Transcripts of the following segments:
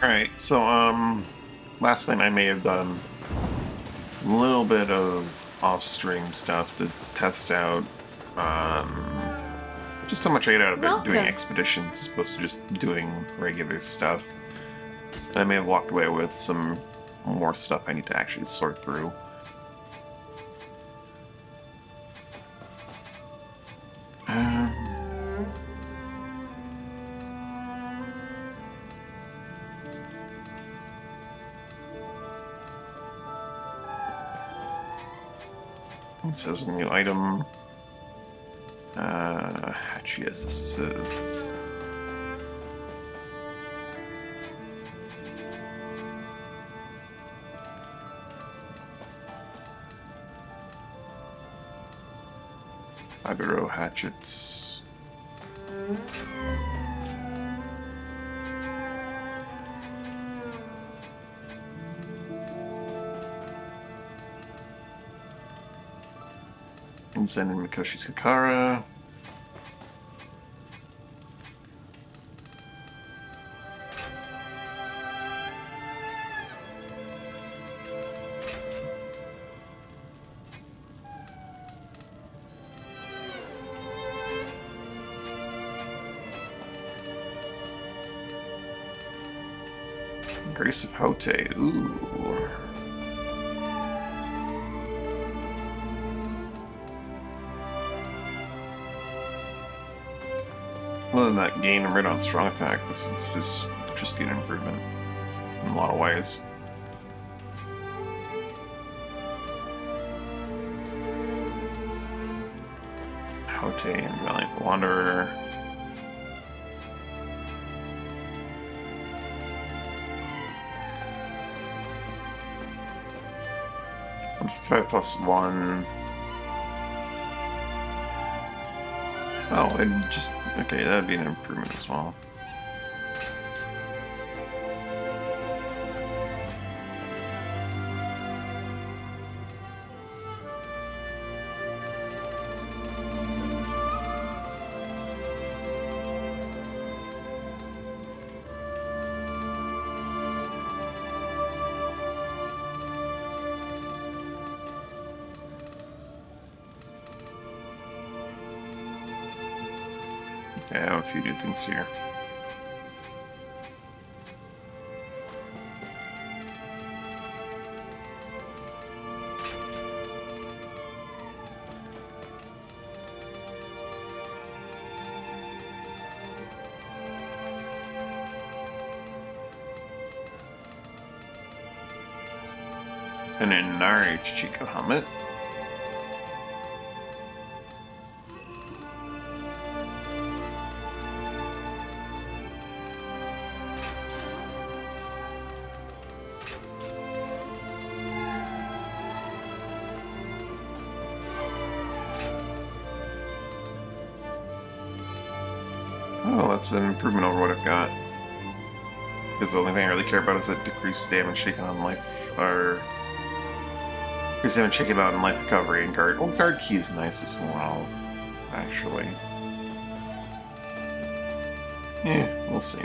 Alright, so, last night I may have done a little bit of off-stream stuff to test out, um, just how much I get out of it doing Welcome. expeditions as opposed to just doing regular stuff. And I may have walked away with some more stuff I need to actually sort through. Um, it says a new item. Hatchias, this is... Agaro hatchets. And Zen and Mikoshi's Kakara. Grace of Hote. Ooh. Other than that gain right on strong attack, this is just be an improvement in a lot of ways. Hote and Valiant Wanderer. +1. Oh, and just okay, that'd be an improvement as well. Okay, I have a few new things here. An Inari Chico helmet. Oh, that's an improvement over what I've got. Because the only thing I really care about is that decreased damage taken on life, or decreased damage taken on life recovery and guard. Well, guard key is nice as well, actually. Yeah, we'll see.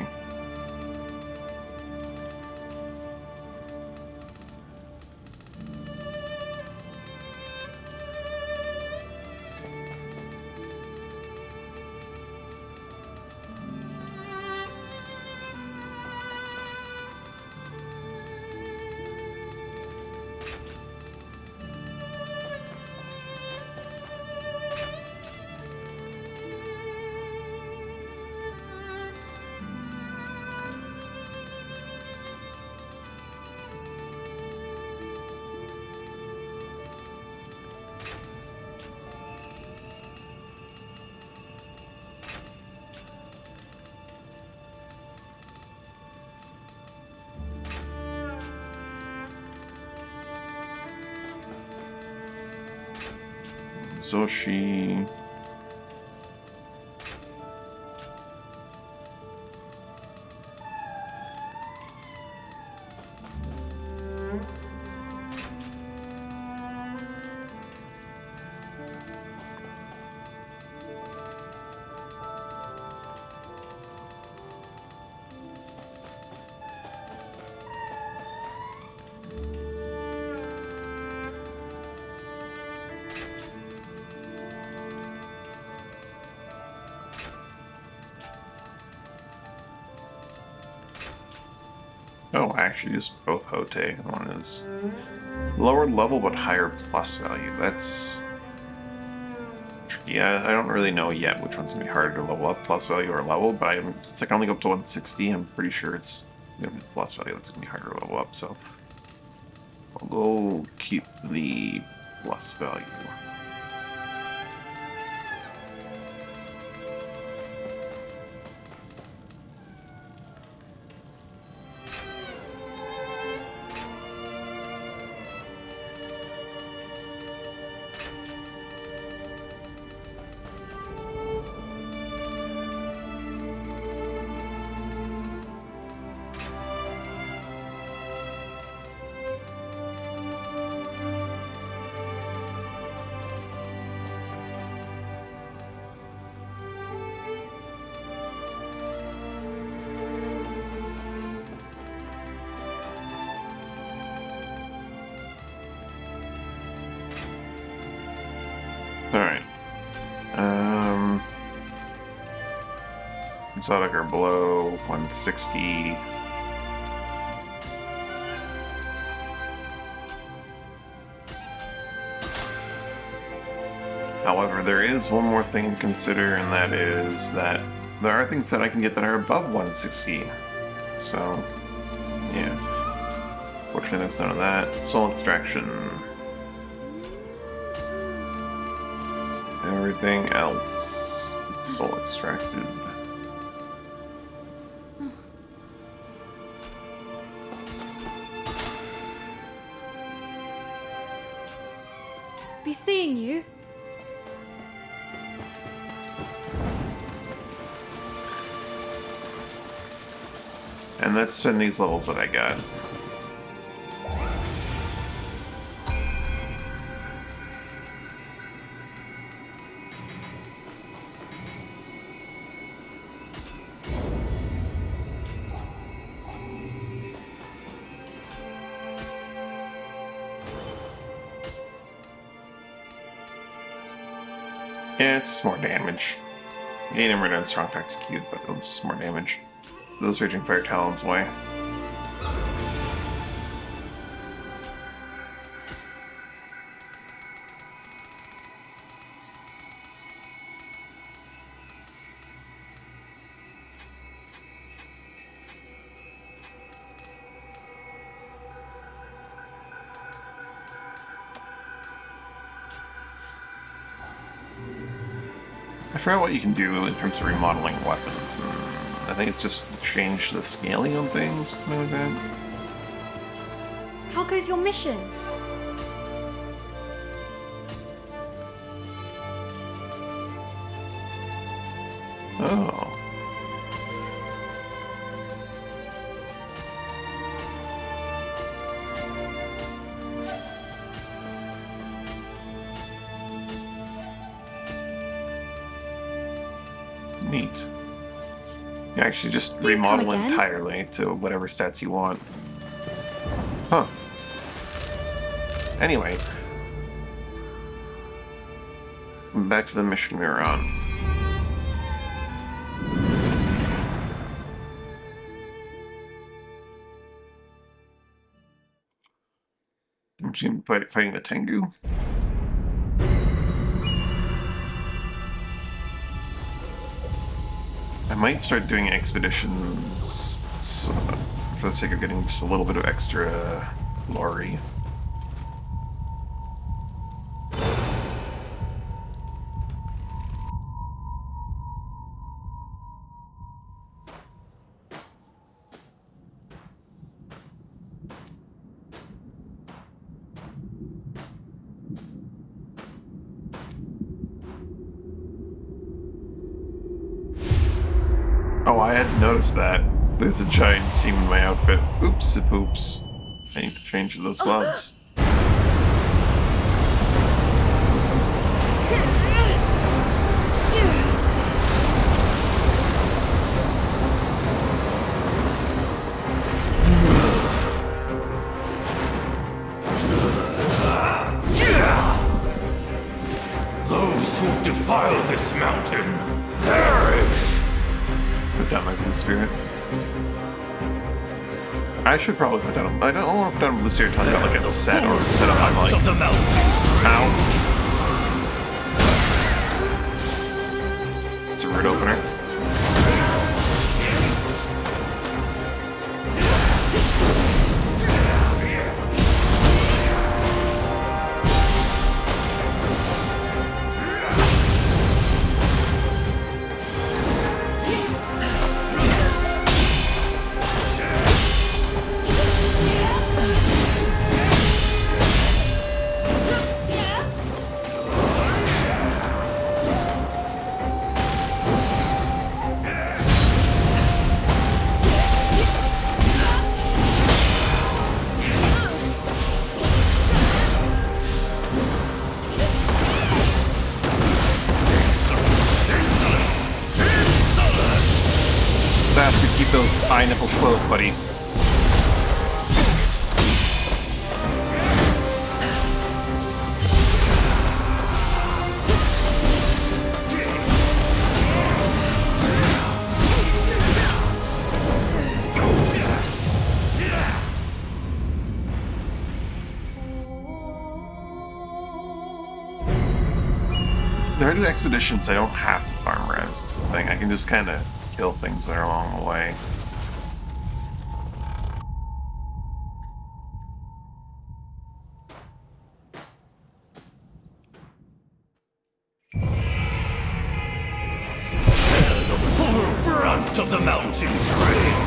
Zoshi. Oh, I actually used both Hote. One is lower level but higher plus value. That's tricky. I don't really know yet which one's gonna be harder to level up, plus value or level. But since I can only go up to 160, I'm pretty sure it's gonna be the plus value that's gonna be harder to level up. So I'll go keep the plus value. Alright. Exotic or below 160. However, there is one more thing to consider, and that is that there are things that I can get that are above 160. So, yeah. Fortunately, there's none of that. Soul extraction. Everything else is soul extracted. Be seeing you. And that's been these levels that I got. Yeah, it's just more damage. Gain and return strong to execute, but it's just more damage. Those Raging Fire Talons away. I forgot what you can do in terms of remodeling weapons. And I think it's just change the scaling on things, something like that. How goes your mission? Oh. Neat. You actually just Do you remodel come again? entirely to whatever stats you want. Huh. Anyway. Back to the mission we were on. I'm just gonna be fighting the Tengu. I might start doing expeditions for the sake of getting just a little bit of extra glory. Oh, I hadn't noticed that. There's a giant seam in my outfit. Oops, poops. I need to change those gloves. Those who defile this mountain perish! Put down my blue spirit. I should probably put down. I don't want to put down this here until I got like a The set or full set up I'm brunt like. of the mountains. Ow. It's a root opener. Bastard, keep those eye nipples closed, buddy. There are expeditions I don't have to farm revs, is the thing. I can just kind of kill things that are along the way. The full brunt of the mountains range.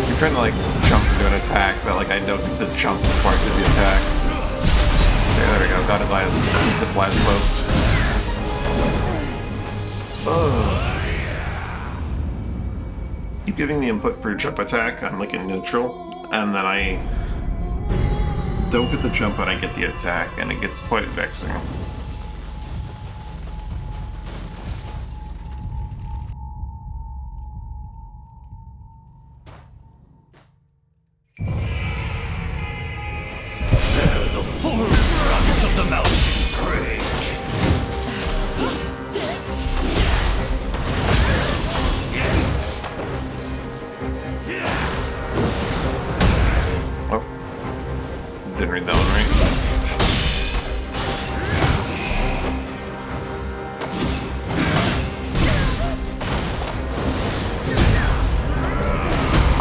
I'm trying to like jump into an attack, but like I don't think the jump is part of the attack. Okay, there we go. Got his eyes. He's the blast post. Keep giving the input for jump attack. I'm like in neutral, and then I don't get the jump, but I get the attack, and it gets quite vexing. The full brunt of the mountains range. Oh, didn't read that one right.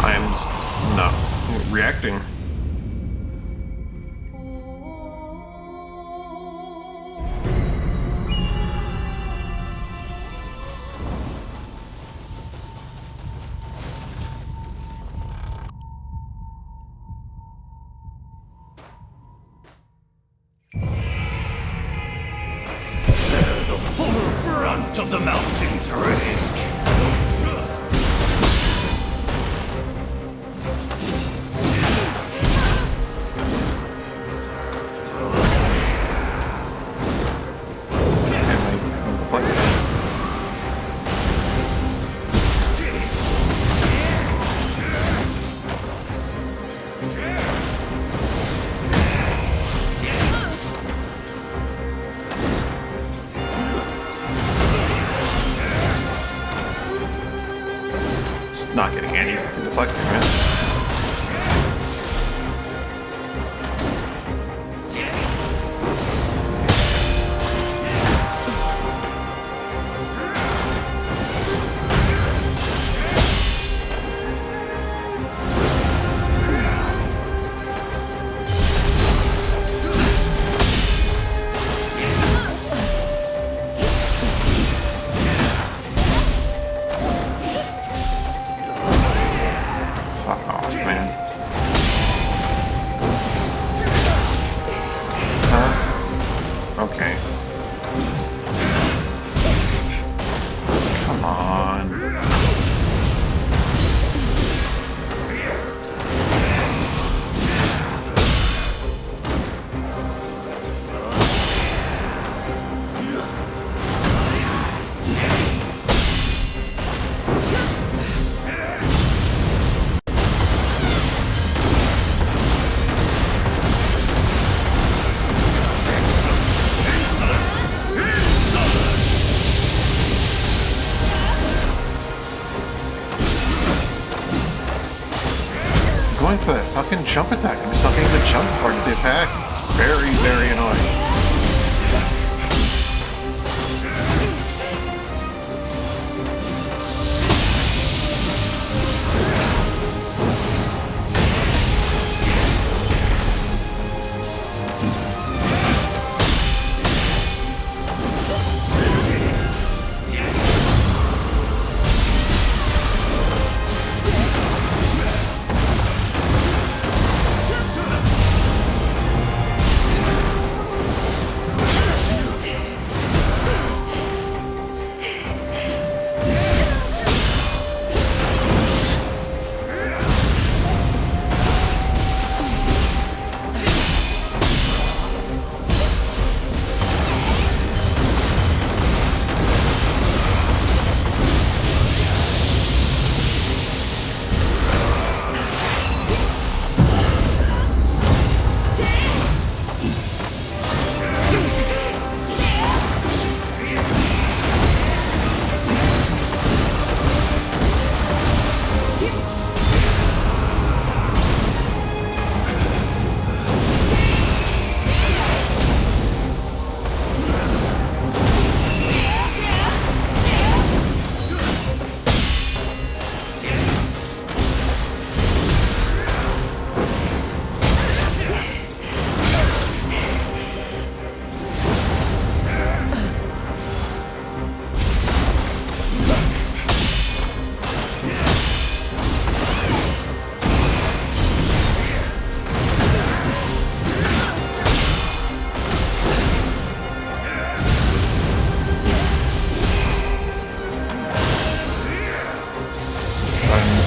I am just not reacting. The full brunt of the mountains range. Not getting any fucking deflexing, man. going for that fucking jump attack. I'm just not getting the jump part of the attack. It's very, very annoying.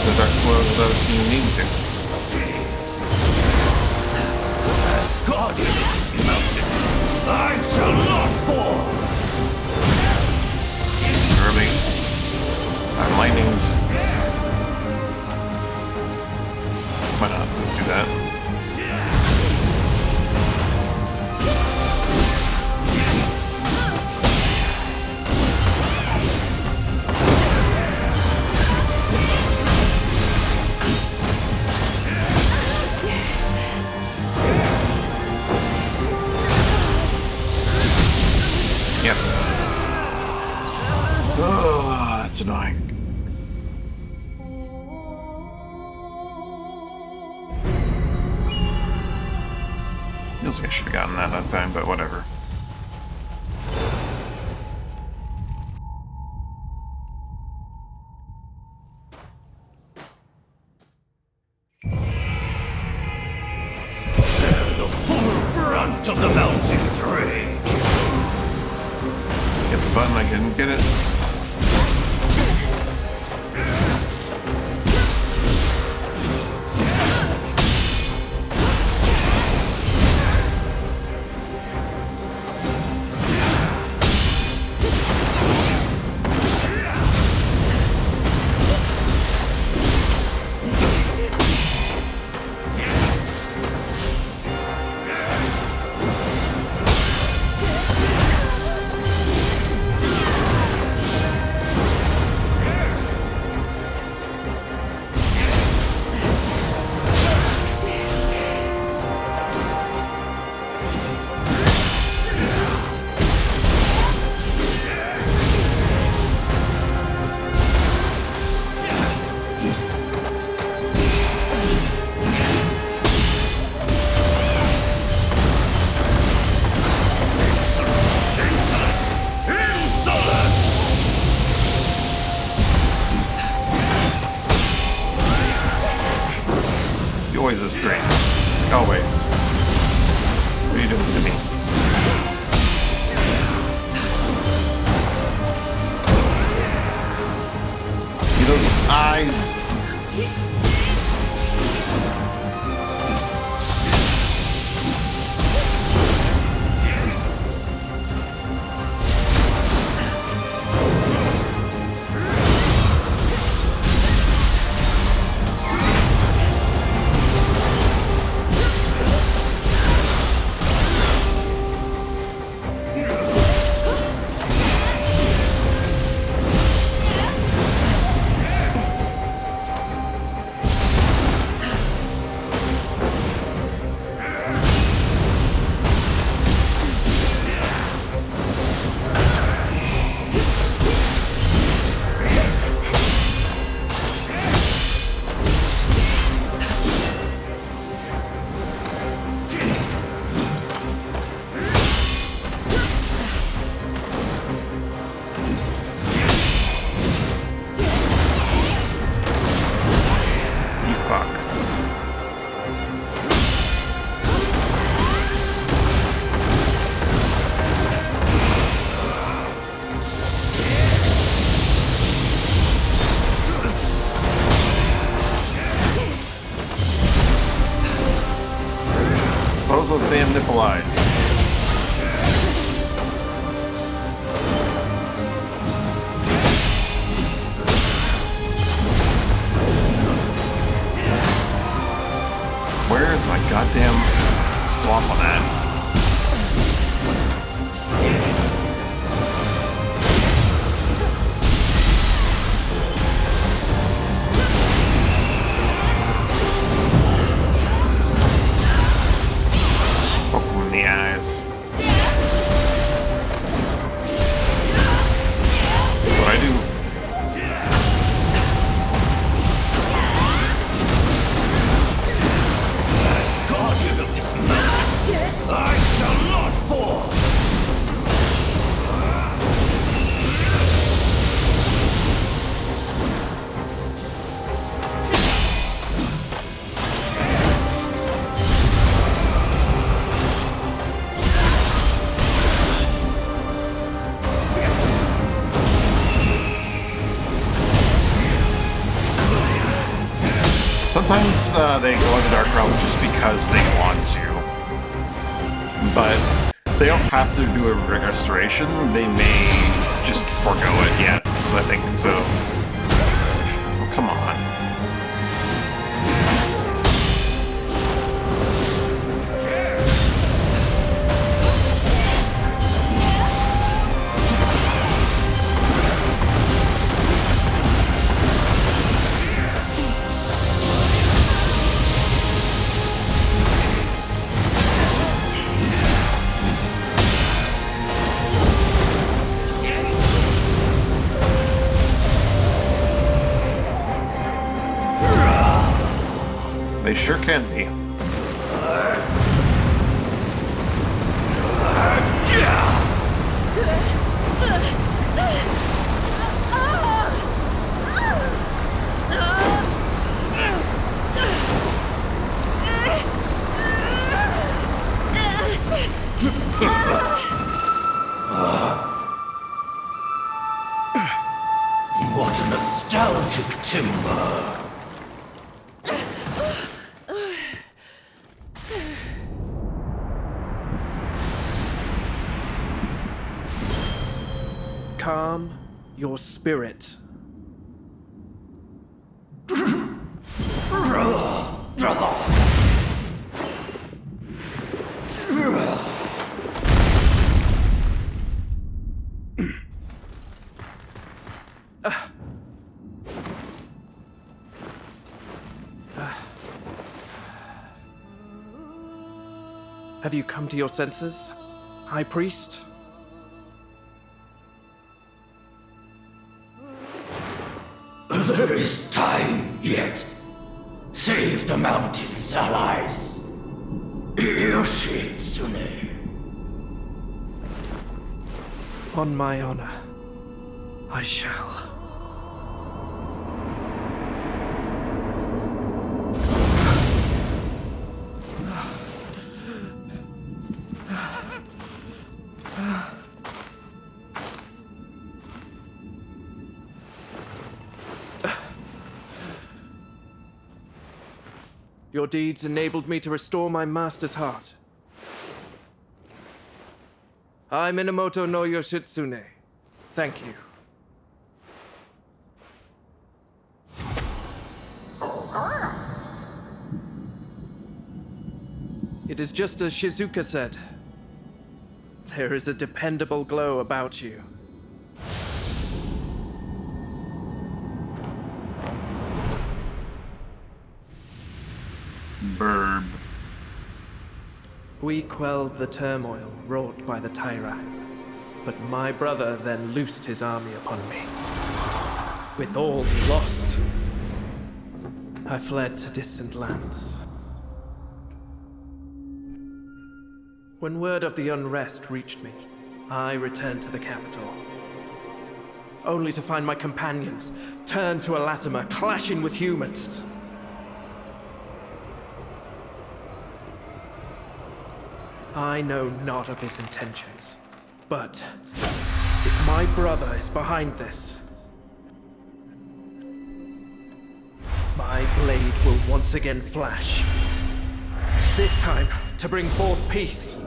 The dark world without you needing to. As guardian of this mountain, I shall not fall! Surely. I'm lightning. Why not? Let's do that. Yep. Oh, that's annoying. Feels like I should have gotten that time, but whatever. Bear the full brunt of the mountain's rage! Get the button, I didn't get it. Always a strength. Always. What are you doing to me? See those eyes? those damn nipple eyes? Where is my goddamn swamp on that? In the eyes. What I do? As guardian of this mountain, I shall not fall! Sometimes they go into Dark Realm just because they want to. But they don't have to do a restoration. They may just forego it. Yes, I think so. Oh, come on. They sure can be. What a nostalgic timber! Calm your spirit. Have you come to your senses, High Priest? There is time yet. Save the mountain's allies. Yoshitsune. On my honor, I shall. Your deeds enabled me to restore my master's heart. I, Minamoto no Yoshitsune, thank you. It is just as Shizuka said. There is a dependable glow about you. Burb. We quelled the turmoil wrought by the Taira, but my brother then loosed his army upon me. With all lost, I fled to distant lands. When word of the unrest reached me, I returned to the capital, only to find my companions turned to a Latimer, clashing with humans. I know not of his intentions, but if my brother is behind this, my blade will once again flash. This time, to bring forth peace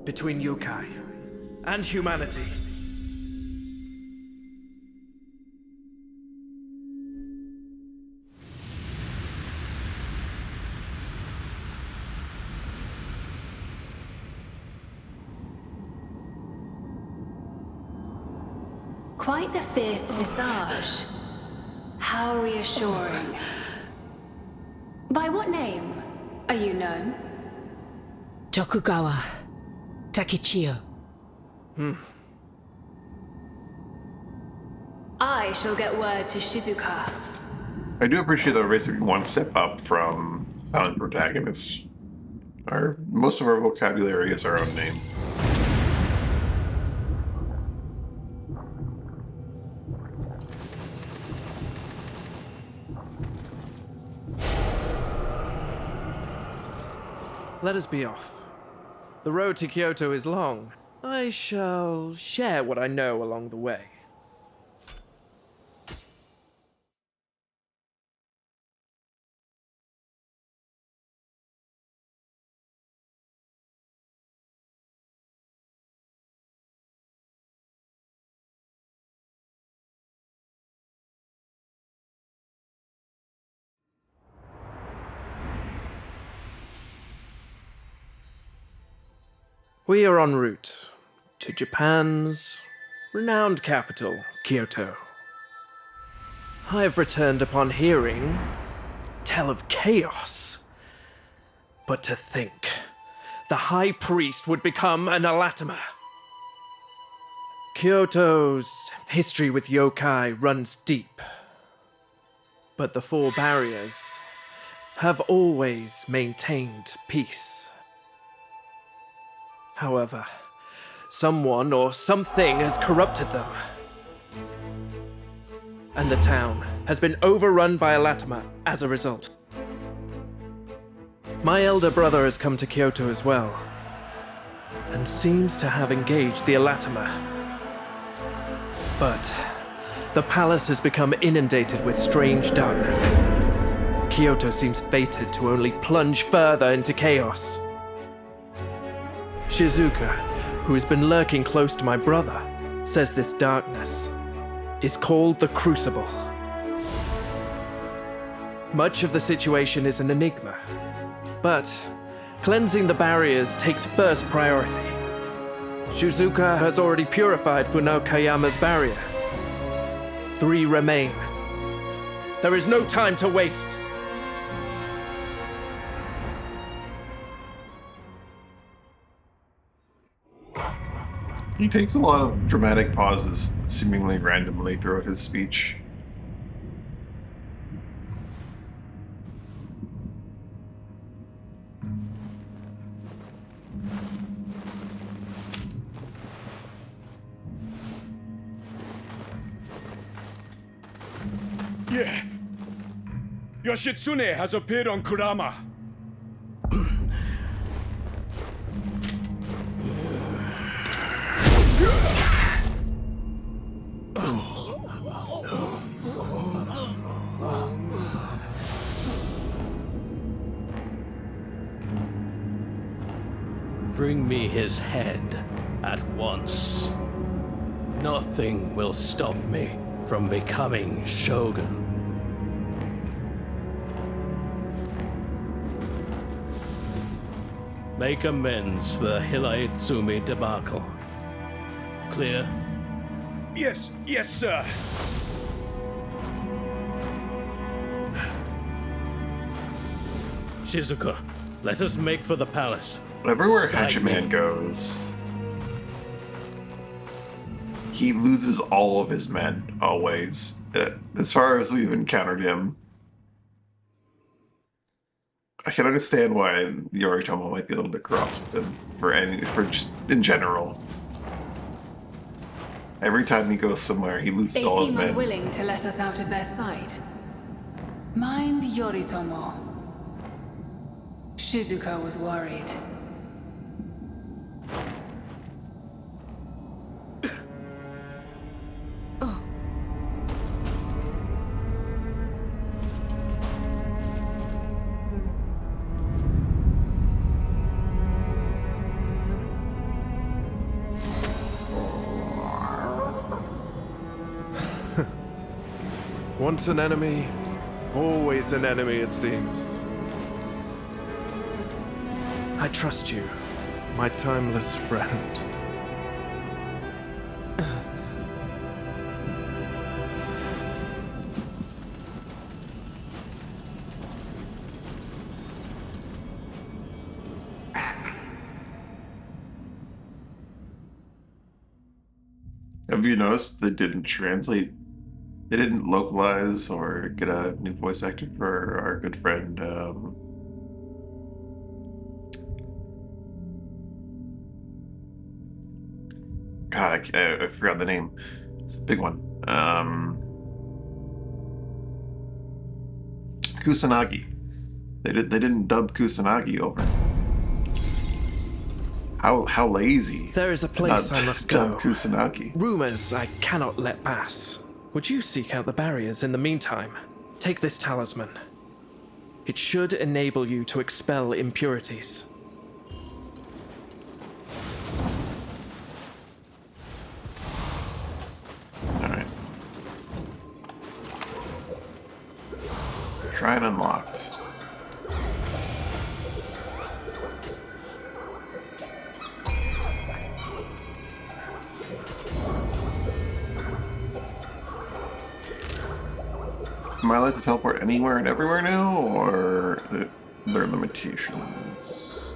between yokai and humanity. Quite the fierce visage. How reassuring. By what name are you known? Tokugawa Takichiyo. I shall get word to Shizuka. I do appreciate that we're basically one step up from found protagonists. Most of our vocabulary is our own name. Let us be off. The road to Kyoto is long. I shall share what I know along the way. We are en route to Japan's renowned capital, Kyoto. I have returned upon hearing tell of chaos. But to think, the High Priest would become an anathema. Kyoto's history with yokai runs deep. But the four barriers have always maintained peace. However, someone or something has corrupted them. And the town has been overrun by anathema as a result. My elder brother has come to Kyoto as well, and seems to have engaged the anathema. But the palace has become inundated with strange darkness. Kyoto seems fated to only plunge further into chaos. Shizuka, who has been lurking close to my brother, says this darkness is called the Crucible. Much of the situation is an enigma, but cleansing the barriers takes first priority. Shizuka has already purified Funao Kayama's barrier. 3 remain. There is no time to waste. He takes a lot of dramatic pauses, seemingly randomly, throughout his speech. Yeah. Yoshitsune has appeared on Kurama. Bring me his head at once. Nothing will stop me from becoming Shogun. Make amends for the Hiraitsumi debacle. Clear? Yes, sir. Shizuka, let us make for the palace. Everywhere Hachiman goes, he loses all of his men, always. As far as we've encountered him, I can understand why Yoritomo might be a little bit cross with him, for just in general. Every time he goes somewhere, he loses They all his seem men. unwilling to let us out of their sight. Mind Yoritomo. Shizuka was worried. Once an enemy, always an enemy, it seems. I trust you, my timeless friend. Have you noticed they didn't translate? They didn't localize or get a new voice actor for our good friend. God, I forgot the name. It's a big one. Kusanagi. They didn't dub Kusanagi over. How lazy. There is a to not place I must dub go. Kusanagi. Rumors I cannot let pass. Would you seek out the barriers in the meantime? Take this talisman. It should enable you to expel impurities. Alright. Shrine unlocked. Am I allowed to teleport anywhere and everywhere now, or are there limitations?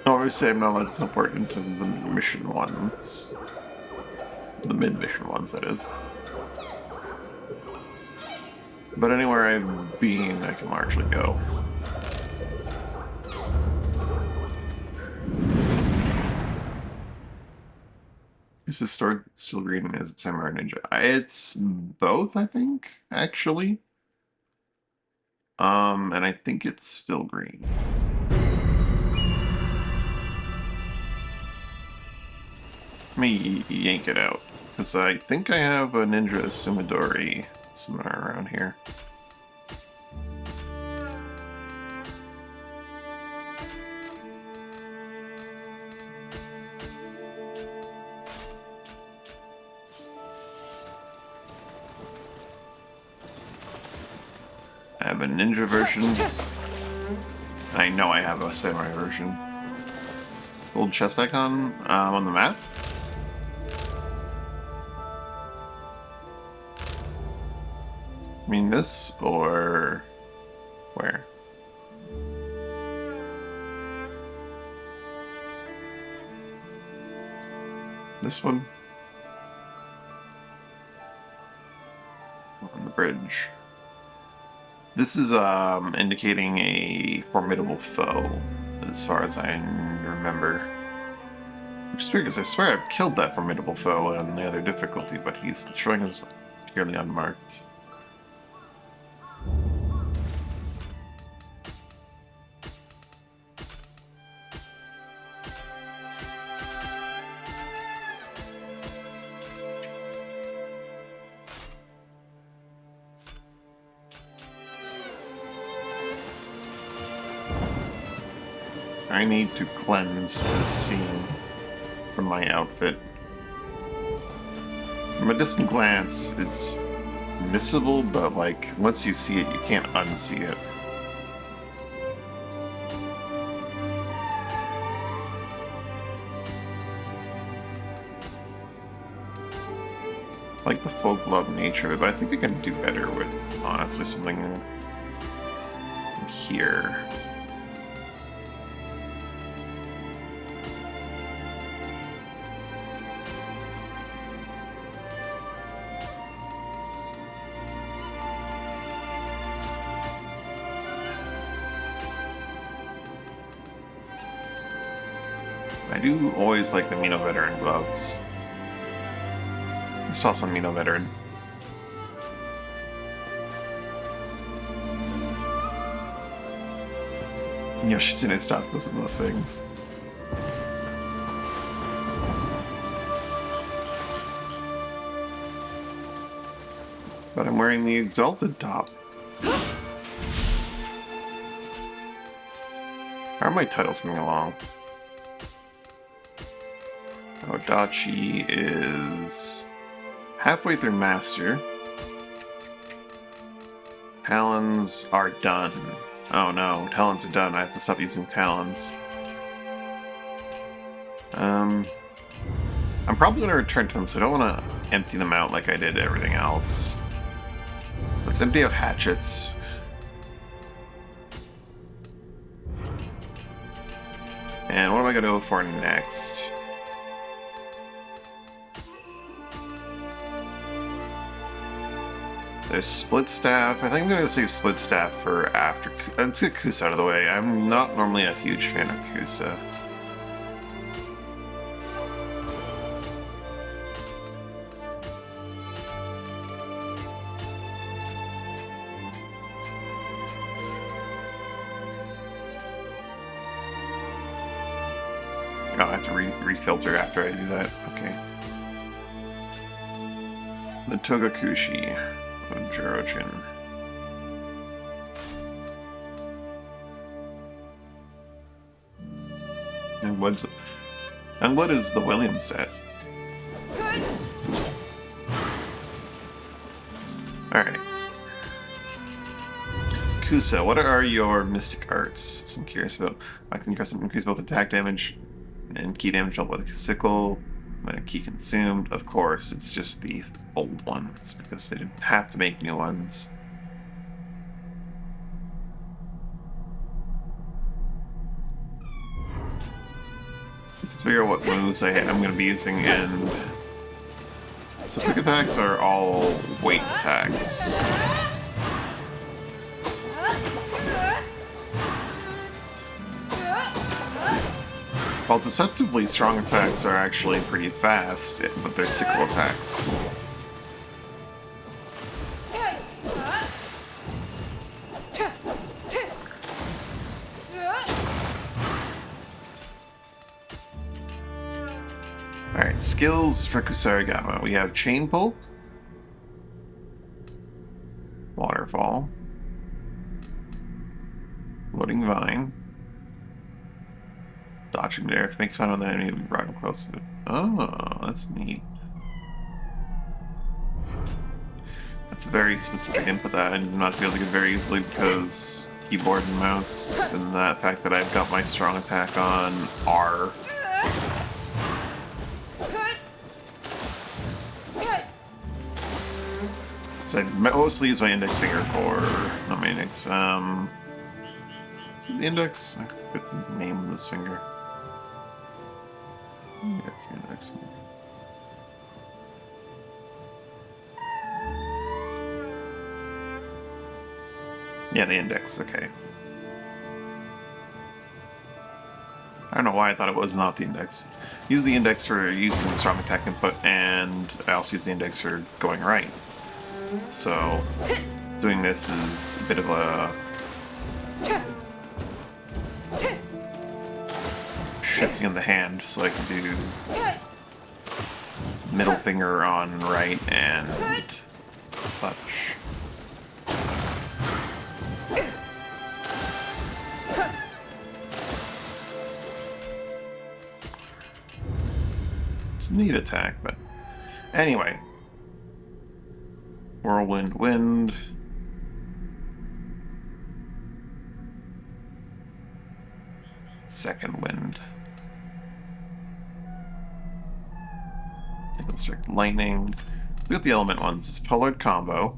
Obviously, I'm not allowed to teleport into the mission ones. The mid-mission ones, that is. But anywhere I've been, I can largely go. Is this store still green and is it Samurai Ninja? It's both, I think, actually. And I think it's still green. Let me yank it out, because I think I have a Ninja Sumidori somewhere around here. I have a ninja version. I know I have a samurai version. Gold chest icon on the map. I mean this, or where? This one? On the bridge. This is indicating a formidable foe, as far as I remember. Which is weird, because I swear I've killed that formidable foe on the other difficulty, but he's showing us purely unmarked. I need to cleanse this scene from my outfit. From a distant glance, it's missable, but like, once you see it, you can't unsee it. I like the folk love nature of it, but I think I can do better with, honestly, something here. I do always like the Nioh Veteran gloves. Let's toss on Nioh Veteran. Yoshitsune stopped was one of those things. But I'm wearing the Exalted top. How are my titles coming along? Odachi is halfway through Master. Talons are done. Oh no, talons are done. I have to stop using talons. I'm probably going to return to them, so I don't want to empty them out like I did everything else. Let's empty out hatchets. And what am I going to go for next? There's split staff. I think I'm going to save split staff for after. Let's get Kusa out of the way. I'm not normally a huge fan of Kusa. Oh, I have to refilter after I do that. Okay. The Togakushi of Jirojin. And what is the Williams set? Alright. Kusa, what are your mystic arts? So I'm curious about. I can increase both attack damage and key damage with a sickle. When a key consumed, of course, it's just the old ones because they didn't have to make new ones. Let's figure out what moves I'm going to be using, and so quick attacks are all weight attacks. While deceptively strong attacks are actually pretty fast, but they're sickle attacks. Alright, skills for Kusarigama. We have Chain Pull, Waterfall, Loading Vine, Dodging there. If it makes fun of the enemy, we brought him close. Oh, that's neat. That's a very specific input that I'm not be able to get very easily because keyboard and mouse, and the fact that I've got my strong attack on R. So I mostly use my index finger for, not my index, is it the index? I forget the name of this finger. Yeah, it's the index finger. Yeah, the index, okay. I don't know why I thought it was not the index. Use the index for using the strong attack input, and I also use the index for going right. So, doing this is a bit of a shifting of the hand, so I can do middle finger on right and such. It's a neat attack, but anyway. Whirlwind Wind. Second Wind. Strict Lightning. We got the element ones. It's Pollard Combo.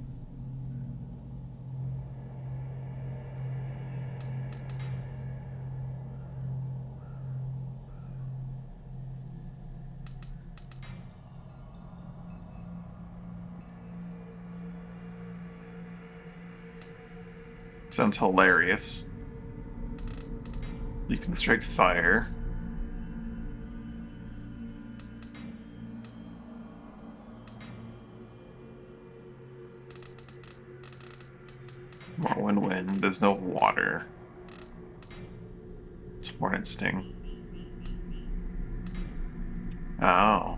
Sounds hilarious. You can strike fire. Whirlwind Wind. There's no water. It's Hornet Sting. Oh.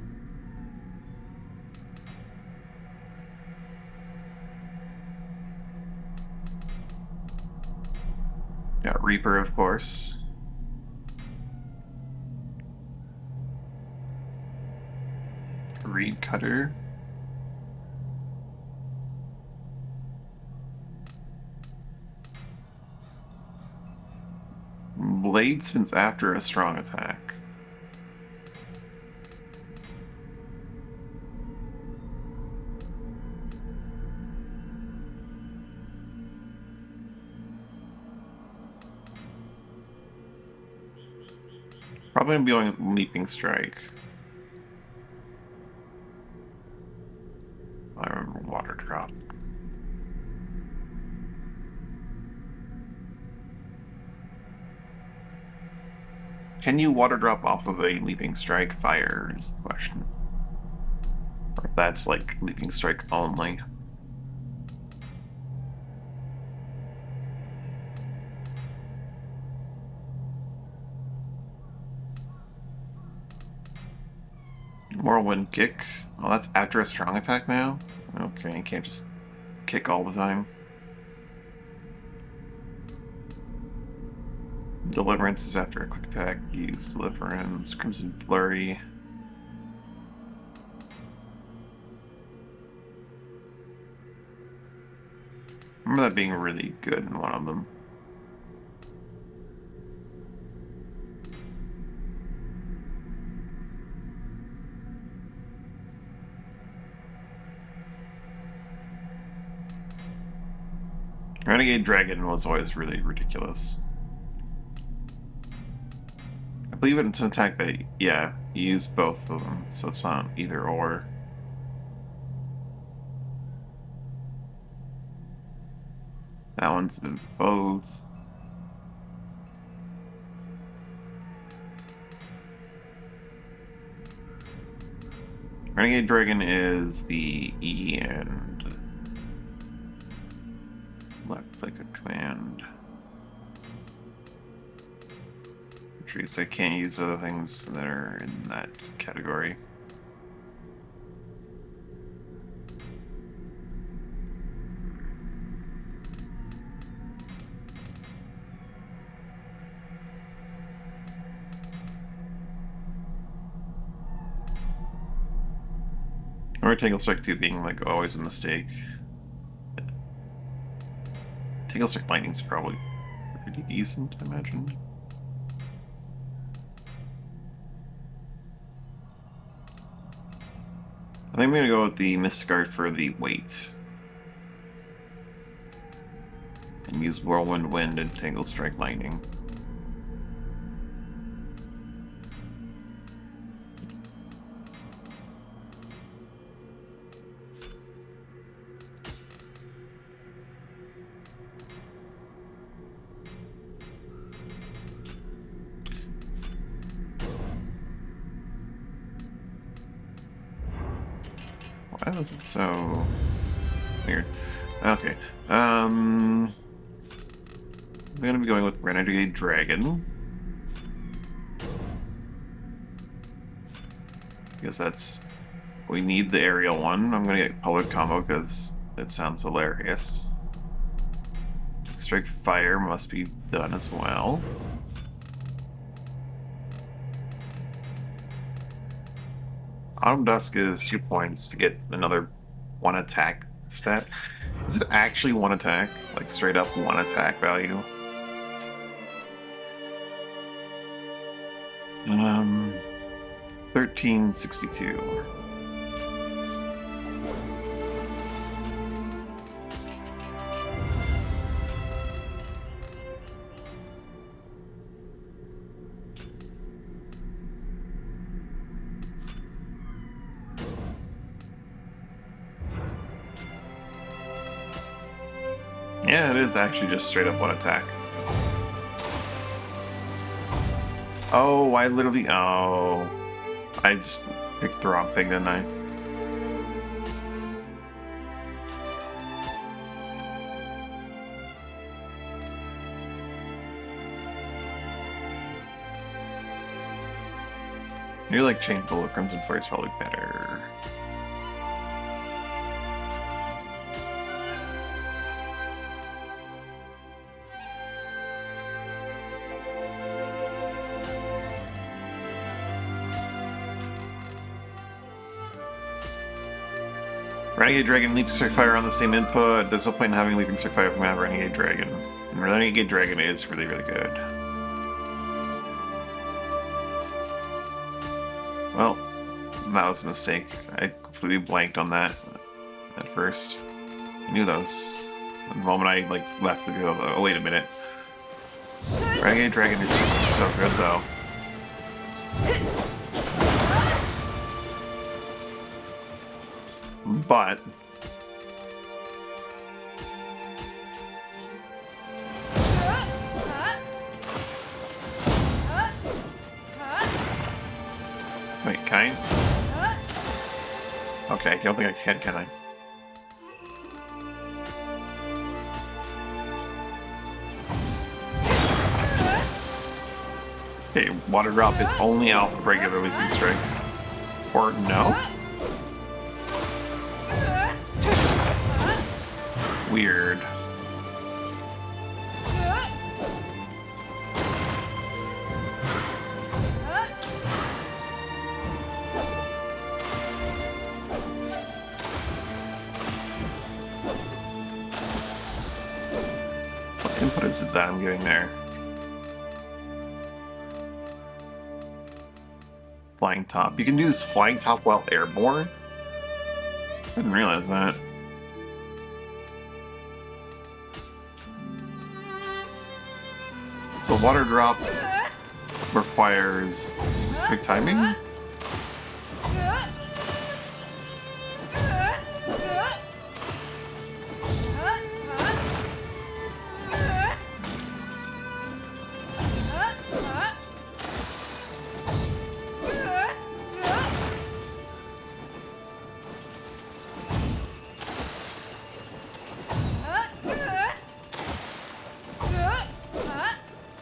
Got Reaper, of course. Reed Cutter. Blade spins after a strong attack. Probably gonna be going with Leaping Strike. I remember Water Drop. Can you Water Drop off of a Leaping Strike fire is the question. Or if that's like Leaping Strike only. Whirlwind Kick. Oh, that's after a strong attack now? Okay, you can't just kick all the time. Deliverance is after a quick attack. Use Deliverance. Crimson Flurry. Remember that being really good in one of them. Renegade Dragon was always really ridiculous. I believe it's an attack that, yeah, you use both of them, so it's not either or. That one's been both. Renegade Dragon is the E and left click a command. Which means I can't use other things that are in that category. Or Tangle Strike 2 being like always a mistake. Tangle Strike Lightning's probably pretty decent, I imagine. I think I'm gonna go with the Mystic Art for the weight. And use Whirlwind Wind and Tangle Strike Lightning. Why was it so weird? Okay. I'm gonna be going with Renegade Dragon. Because that's... we need the aerial one. I'm gonna get Polar Combo because it sounds hilarious. Strike Fire must be done as well. Autumn Dusk is 2 points to get another 1 attack stat. Is it actually 1 attack? Like straight up 1 attack value? 1362. Yeah, it is actually just straight up 1 attack. Oh, I literally... oh. I just picked the wrong thing, didn't I? You're like Chain Bullet Crimson Flare is probably better. Renegade Dragon and Leaping Strike Fire on the same input. There's no point in having Leaping Strike Fire if we have Renegade Dragon. And Renegade Dragon is really, really good. Well, that was a mistake. I completely blanked on that at first. I knew that was the moment I left to go. Oh, wait a minute. Renegade Dragon is just so good, though. But wait, can I? Okay, I don't think I can I? Okay, Water Drop is only alpha regular Leaping Strike. Or no? Weird. What input is it that I'm getting there? Flying Top. You can do this Flying Top while airborne? I didn't realize that. So Water Drop requires specific timing?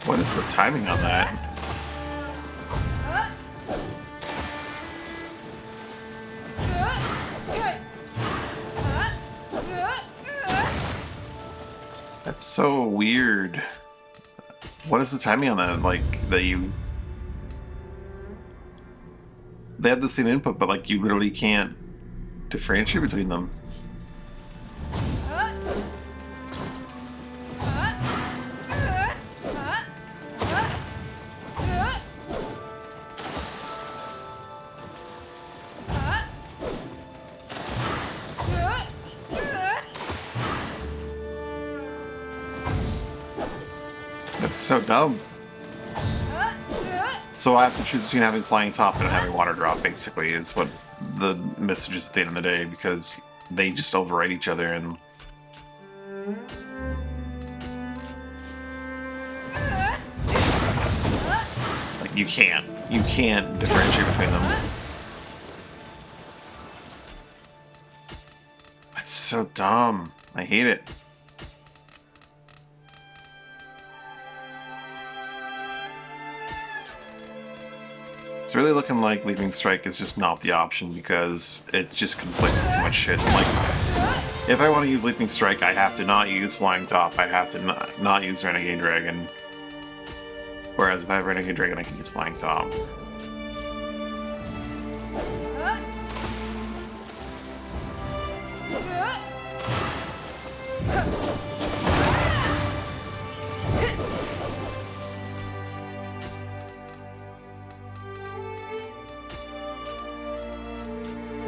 What is the timing on that? That's so weird. What is the timing on that? Like, that you... They have the same input, but like you literally can't differentiate between them. That's so dumb. So I have to choose between having Flying Top and having Water Drop, basically, is what the message is at the end of the day, because they just override each other and... Like, you can't differentiate between them. That's so dumb. I hate it. It's really looking like Leaping Strike is just not the option because it just conflicts with too much shit. Like, if I want to use Leaping Strike, I have to not use Flying Top, I have to not use Renegade Dragon. Whereas if I have Renegade Dragon, I can use Flying Top.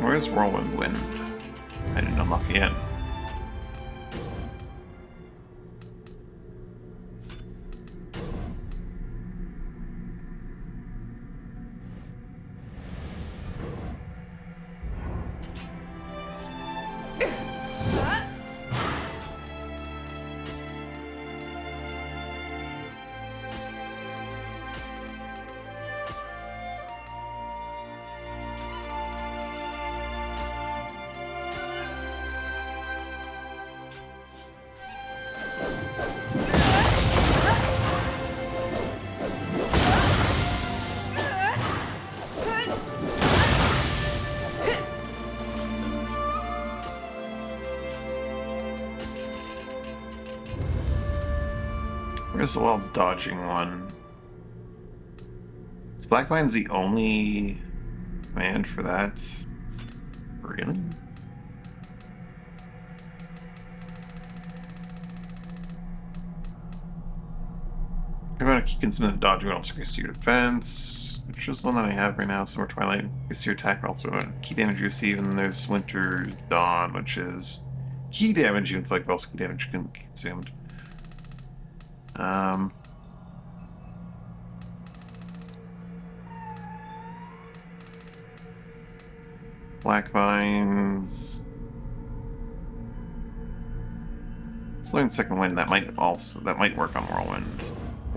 Where's Whirlwind Wind? I didn't unlock it yet. Where's the while dodging one? Is Blackvine's the only command for that? Really? I'm gonna keep consuming dodging, also increase your defense. which is the one that I have right now. So Twilight is your attack, but also key damage you receive, and there's Winter Dawn, which is key damage you inflict, but also key damage consumed. Black Vines. Let's learn Second Wind. That might work on Whirlwind.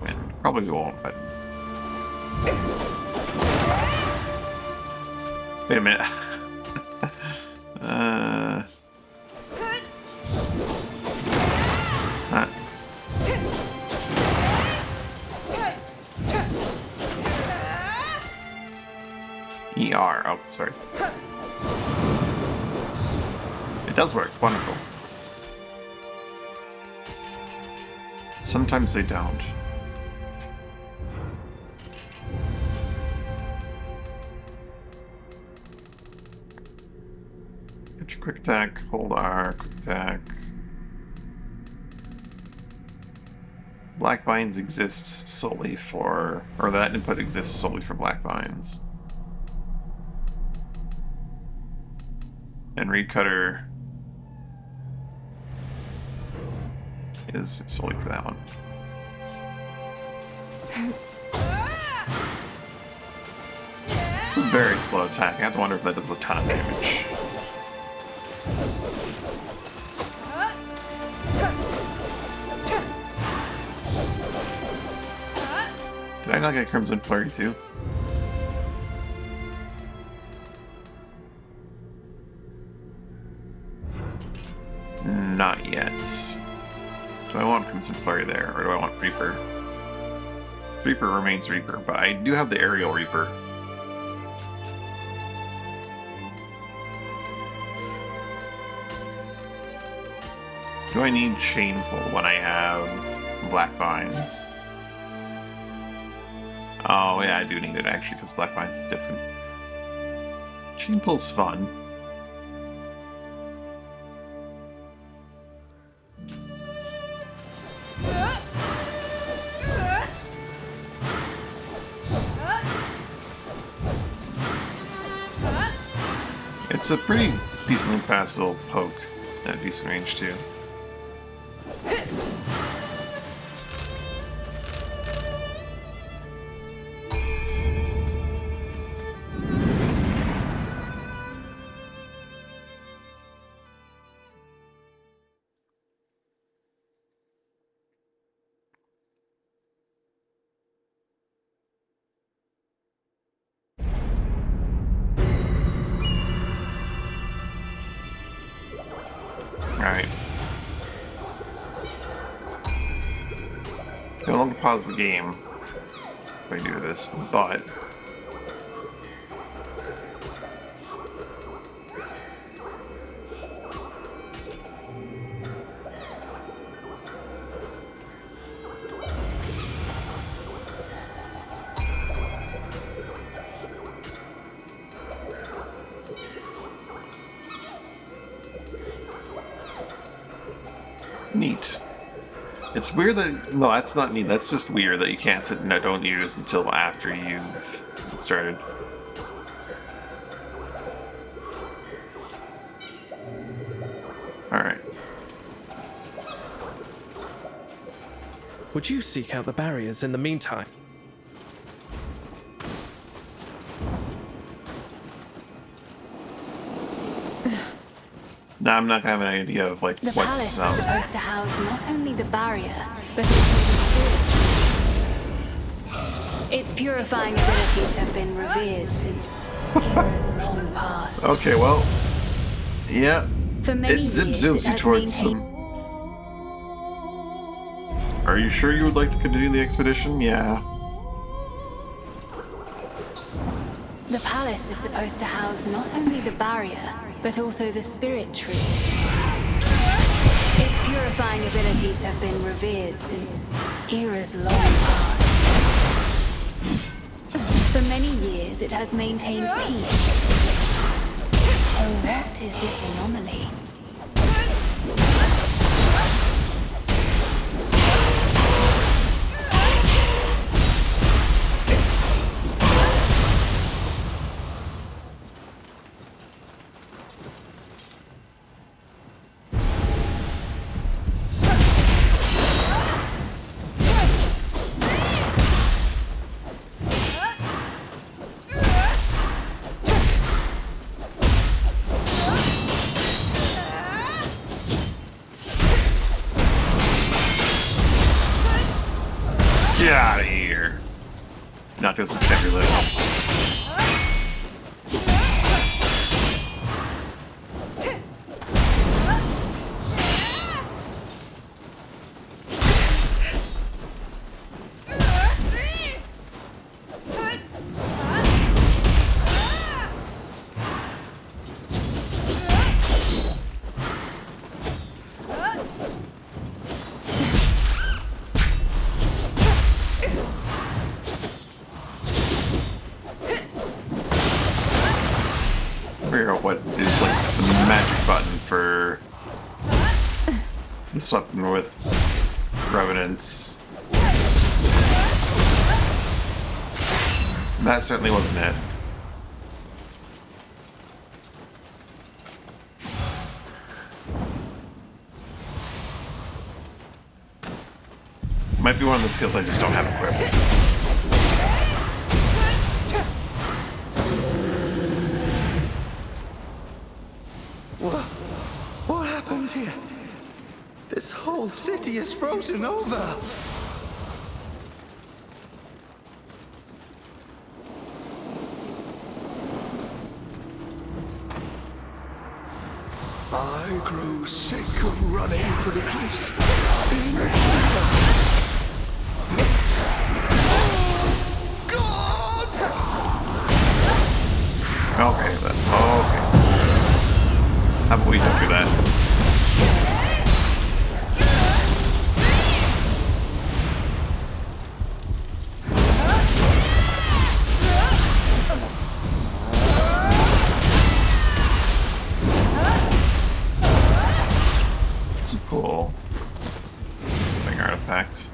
Wind probably won't, but wait a minute. Huh. ER. Oh, sorry. It does work. Wonderful. Sometimes they don't. Get your quick attack, hold R, quick attack. Black Vines exists solely for, or that input exists solely for Black Vines. And Reed Cutter is solely for that one. It's a very slow attack. I have to wonder if that does a ton of damage. Did I not get Crimson Flurry too? Not yet. Do I want Crimson Flurry there, or do I want Reaper? Reaper remains Reaper, but I do have the Aerial Reaper. Do I need Chain Pull when I have Black Vines? Oh yeah, I do need it actually, because Black Vines is different. Chain Pull's fun. It's a pretty decently fast little poke at decent range too. Alright. No longer pause the game if I do this, but neat. It's weird that... No, that's not neat. That's just weird that you can't sit and don't use until after you've started. Alright. Would you seek out the barriers in the meantime? Now I'm not gonna have an idea of like The what's palace is supposed to house not only the barrier, but also the spirit. Its purifying abilities have been revered since eras long past. Okay, well, yeah, For many it zip years, zooms it you has towards them. Are you sure you would like to continue the expedition? Yeah. The palace is supposed to house not only the barrier, but also the spirit tree. Its purifying abilities have been revered since eras long past. For many years, it has maintained peace. So what is this anomaly? Get out of here. Not doing some heavy lift. Figure out what is like the magic button for this weapon with revenants. That certainly wasn't it. Might be one of the skills I just don't have equipped. What happened here? This whole city is frozen over. I grow sick of running for the cliffs. God! Okay then. Okay. How about we don't do that? It's a cool thing artifact.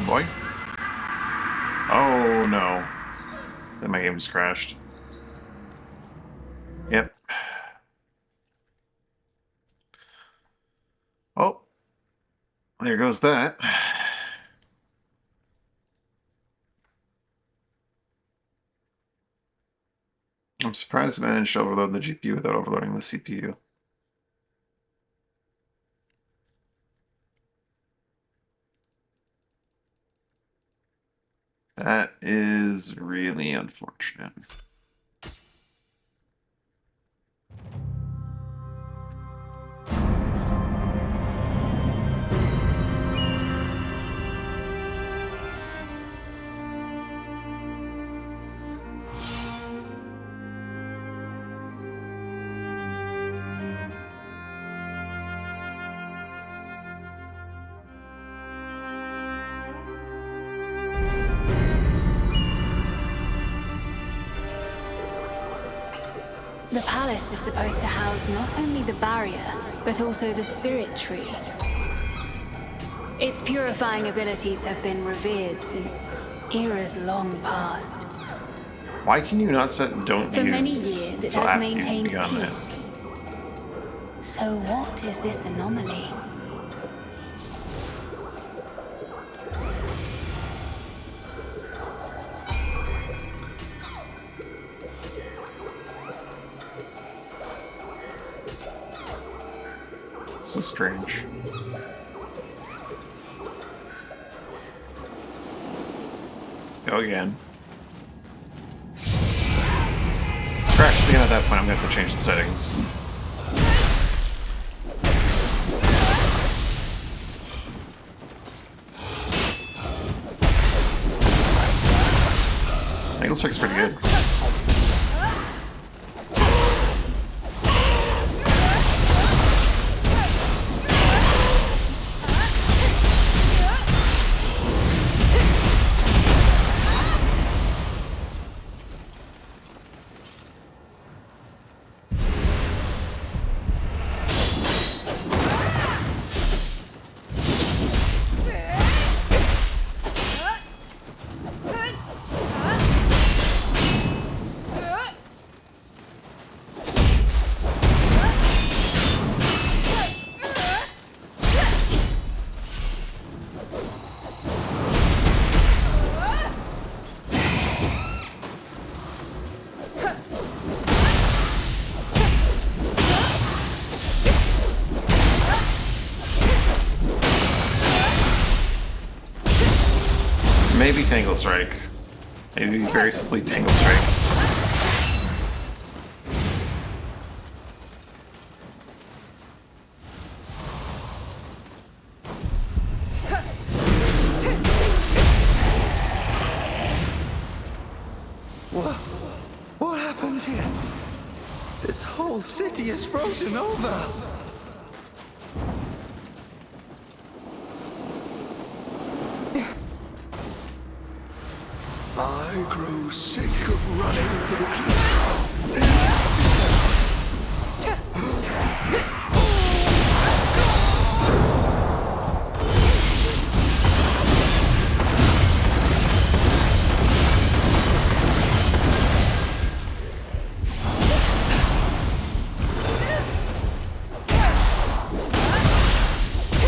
Boy. Oh no. Then my game just crashed. Yep. Oh. There goes that. I'm surprised I managed to overload the GPU without overloading the CPU. That is really unfortunate. The palace is supposed to house not only the barrier, but also the spirit tree. Its purifying abilities have been revered since eras long past. Why can you not set don't For use many years, it until has after you've maintained begun it? peace. So what is this anomaly? So strange. Go again. Crash again at that point, I'm gonna have to change some settings. Angle strike's pretty good. Maybe Tangle Strike. Maybe very simply Tangle Strike. What happened here? This whole city is frozen over. I grow sick of running for the cliff.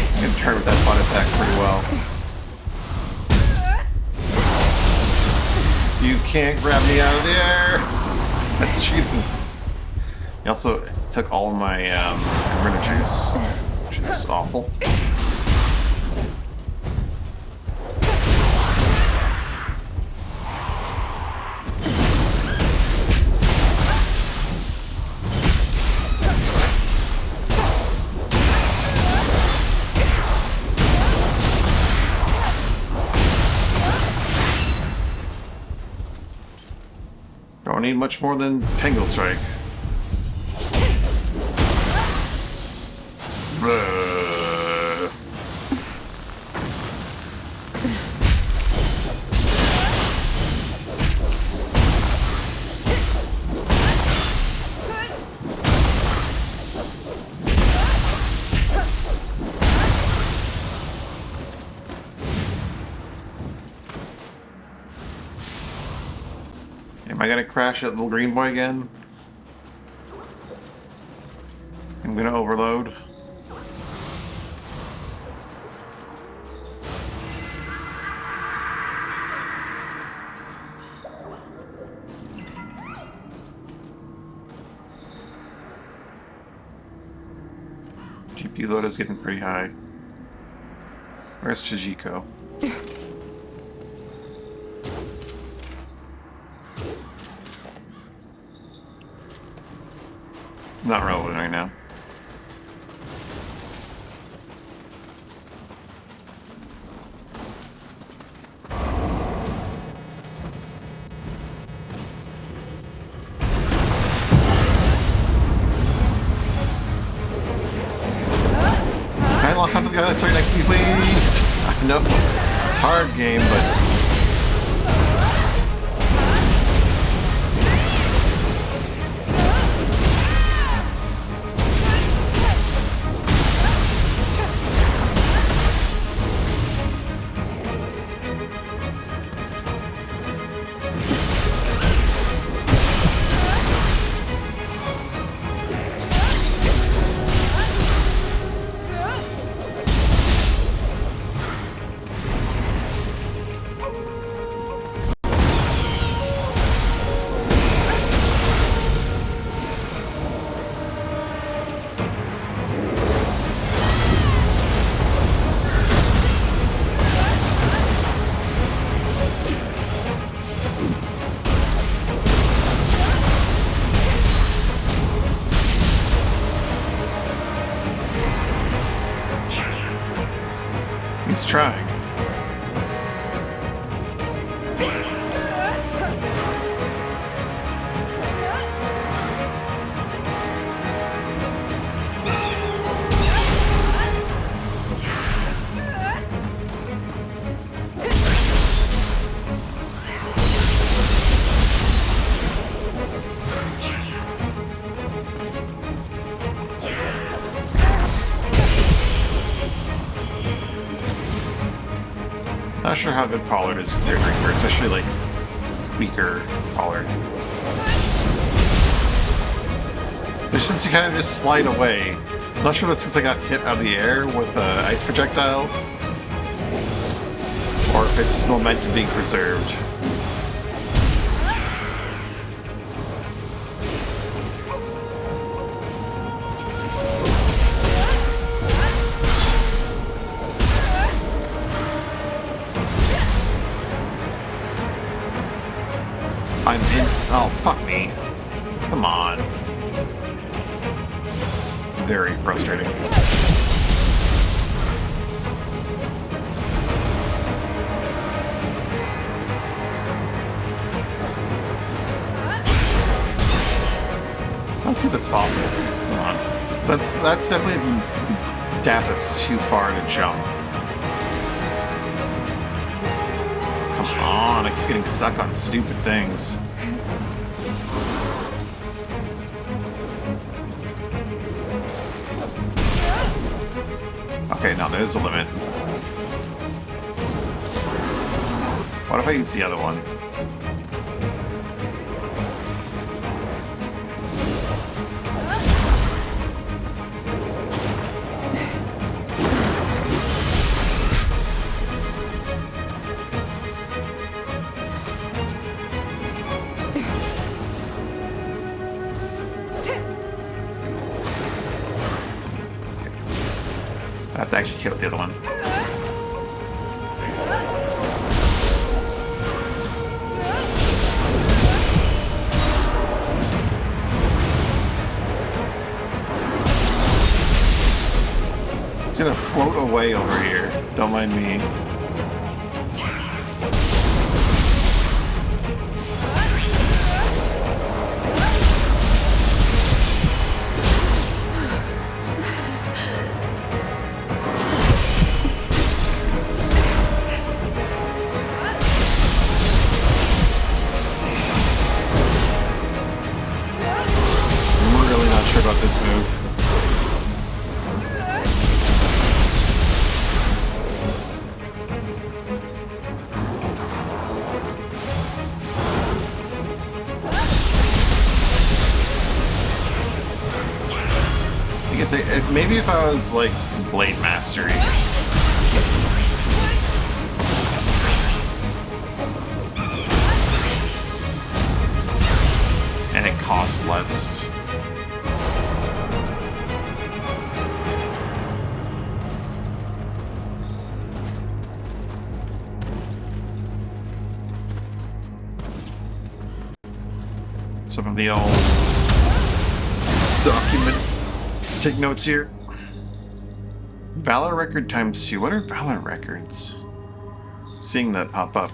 I can turn with that butt attack pretty well. You can't grab me out of the air! That's cheating. He also took all of my Rena juice, which is awful. Don't need much more than Tangle Strike. Am I gonna crash that little green boy again? I'm gonna overload. GPU load is getting pretty high. Where's Chijiko? Not relevant right now. Can I lock onto the guy that's right next to me, please? I know it's a hard game, but he's trying. Not sure how good Pollard is with their drinker, especially like weaker Pollard. But since you kind of just slide away, I'm not sure that's because I got hit out of the air with an ice projectile, or if it's momentum being preserved. Oh, fuck me. Come on. It's very frustrating. Let's see if it's possible. Come on. So that's definitely a gap that's too far to jump. Come on, I keep getting stuck on stupid things. Okay, now there's a limit. What if I use the other one? I have to actually kill the other one. It's gonna float away over here. Don't mind me. About this move. Maybe if I was like Blade Mastery. And it costs less. So from the old document, take notes here. Valor record ×2. What are Valor records? Seeing that pop up.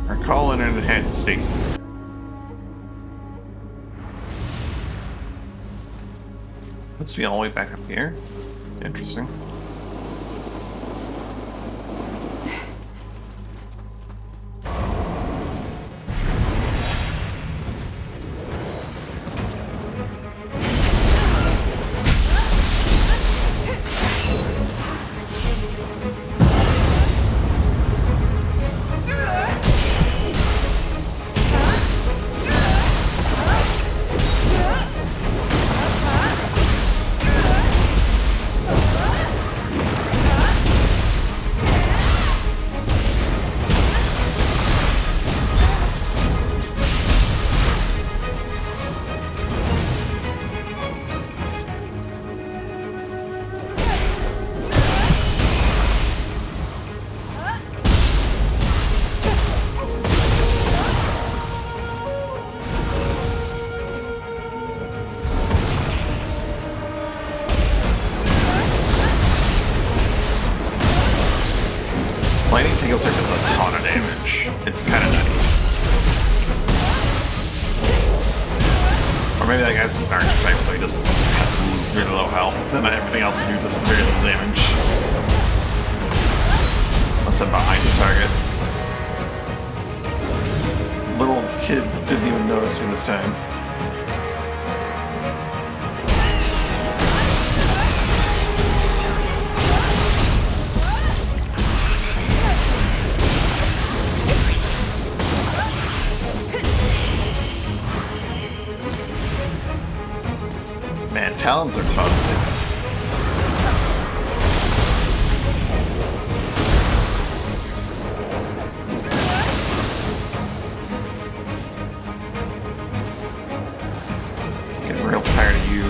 Recall an enhanced state. Puts me all the way back up here. Interesting. Lightning Tingle Surf does a ton of damage. It's kind of nutty. Or maybe that guy's just an archetype, so he just has really low health, and everything else he does very little damage. Unless I'm behind the target. Little kid didn't even notice me this time. Man, talons are busted. Getting real tired of you.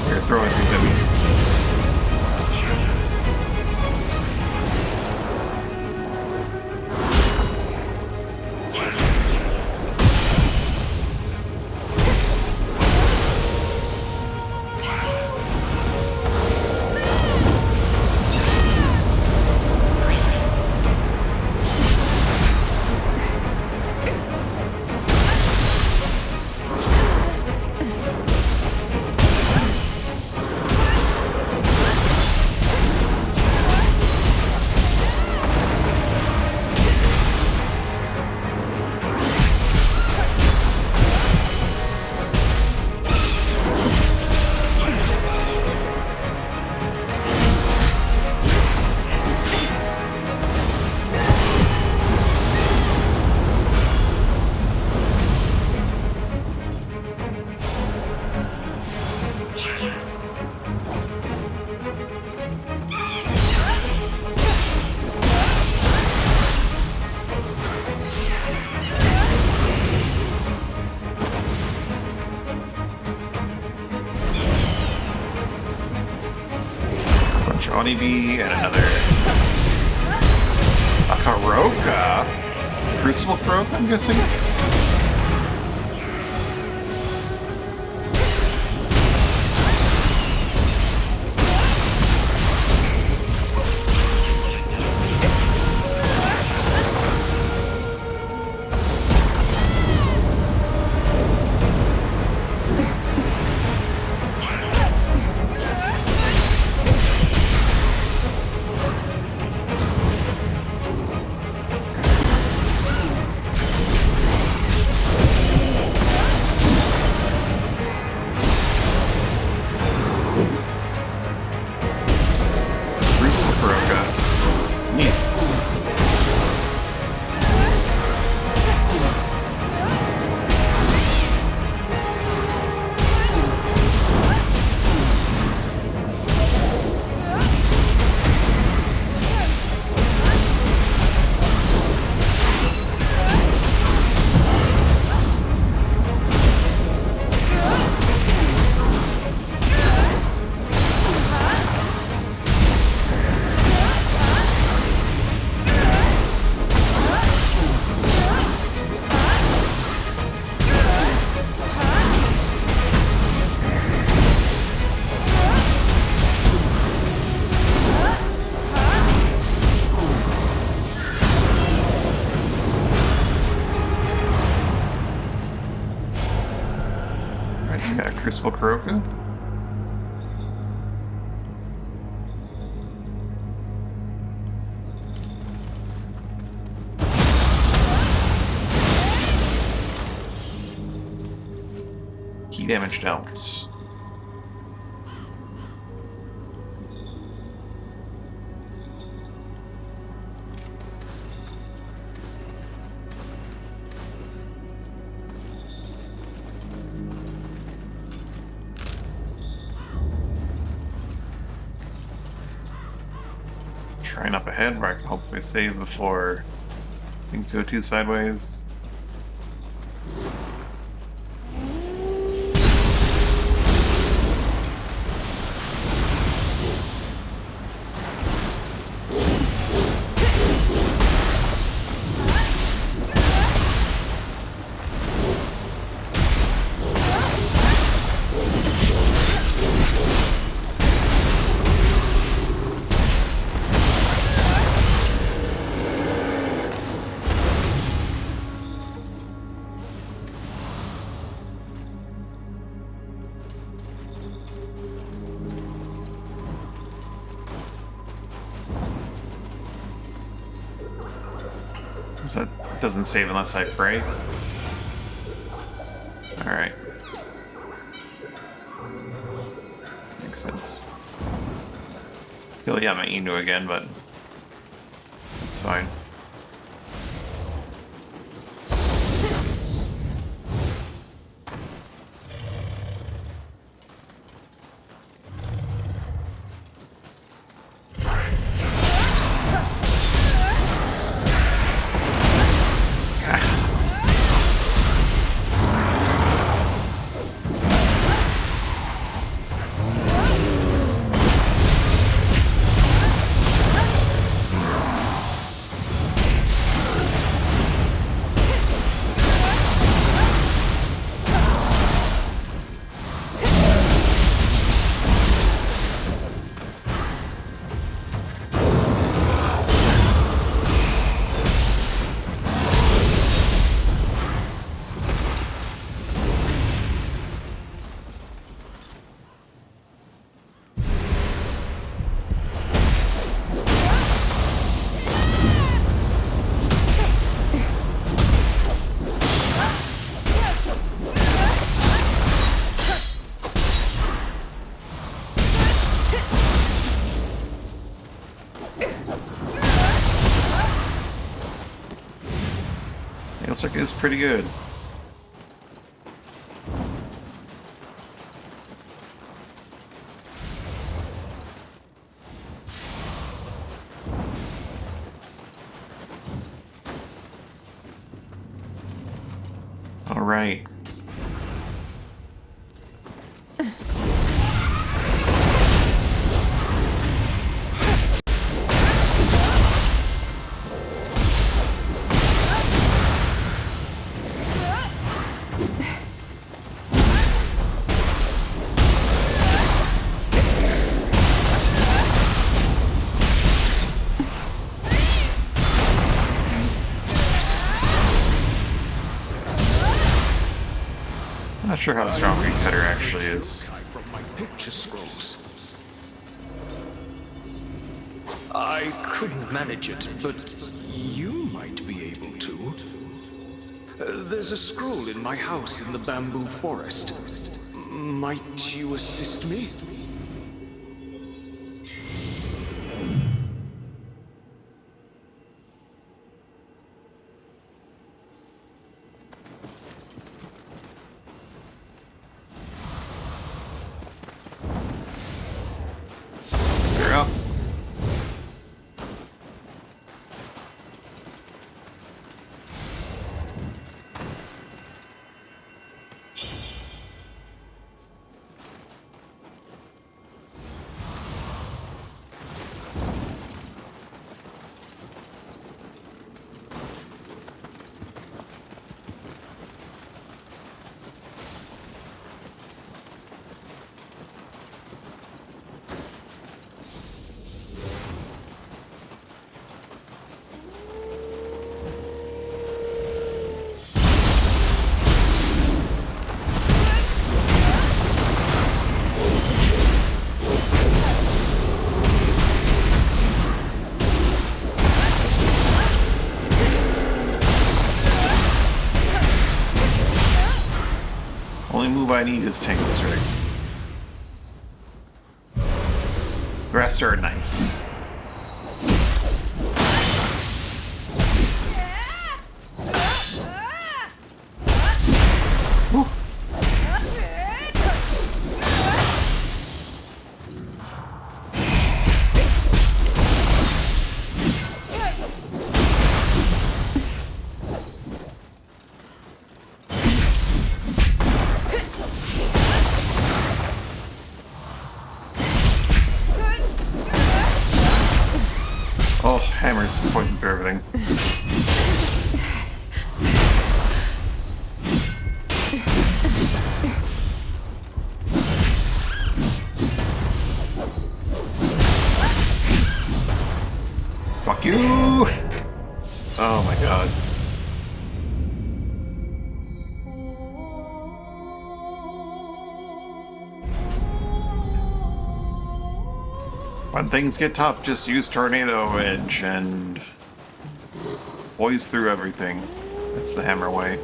You're throwing things at me. Honeybee and another Akaroka. Crucible Croak, I'm guessing? Crucible Kuroka. Key damage out. Trying up ahead where I can hopefully save before things go too sideways. 'Cause that doesn't save unless I pray. Alright. Makes sense. Feel like I'm at Nioh again, but it's fine. Looks like it's pretty good. All right. Not sure how strong Green Cutter actually is. From my picture scrolls. I couldn't manage it, but you might be able to. There's a scroll in my house in the bamboo forest. Might you assist me? You're up. Only move I need is Tangle Strike. The rest are nice. Woo. Oh, hammers poison through everything. Fuck you! Oh my god. When things get tough, just use Tornado Edge and Poise through everything. That's the hammer way.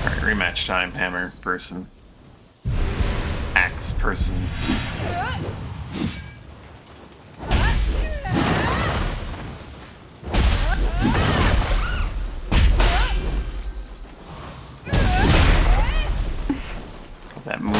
Alright, rematch time, hammer person. Axe person. That move.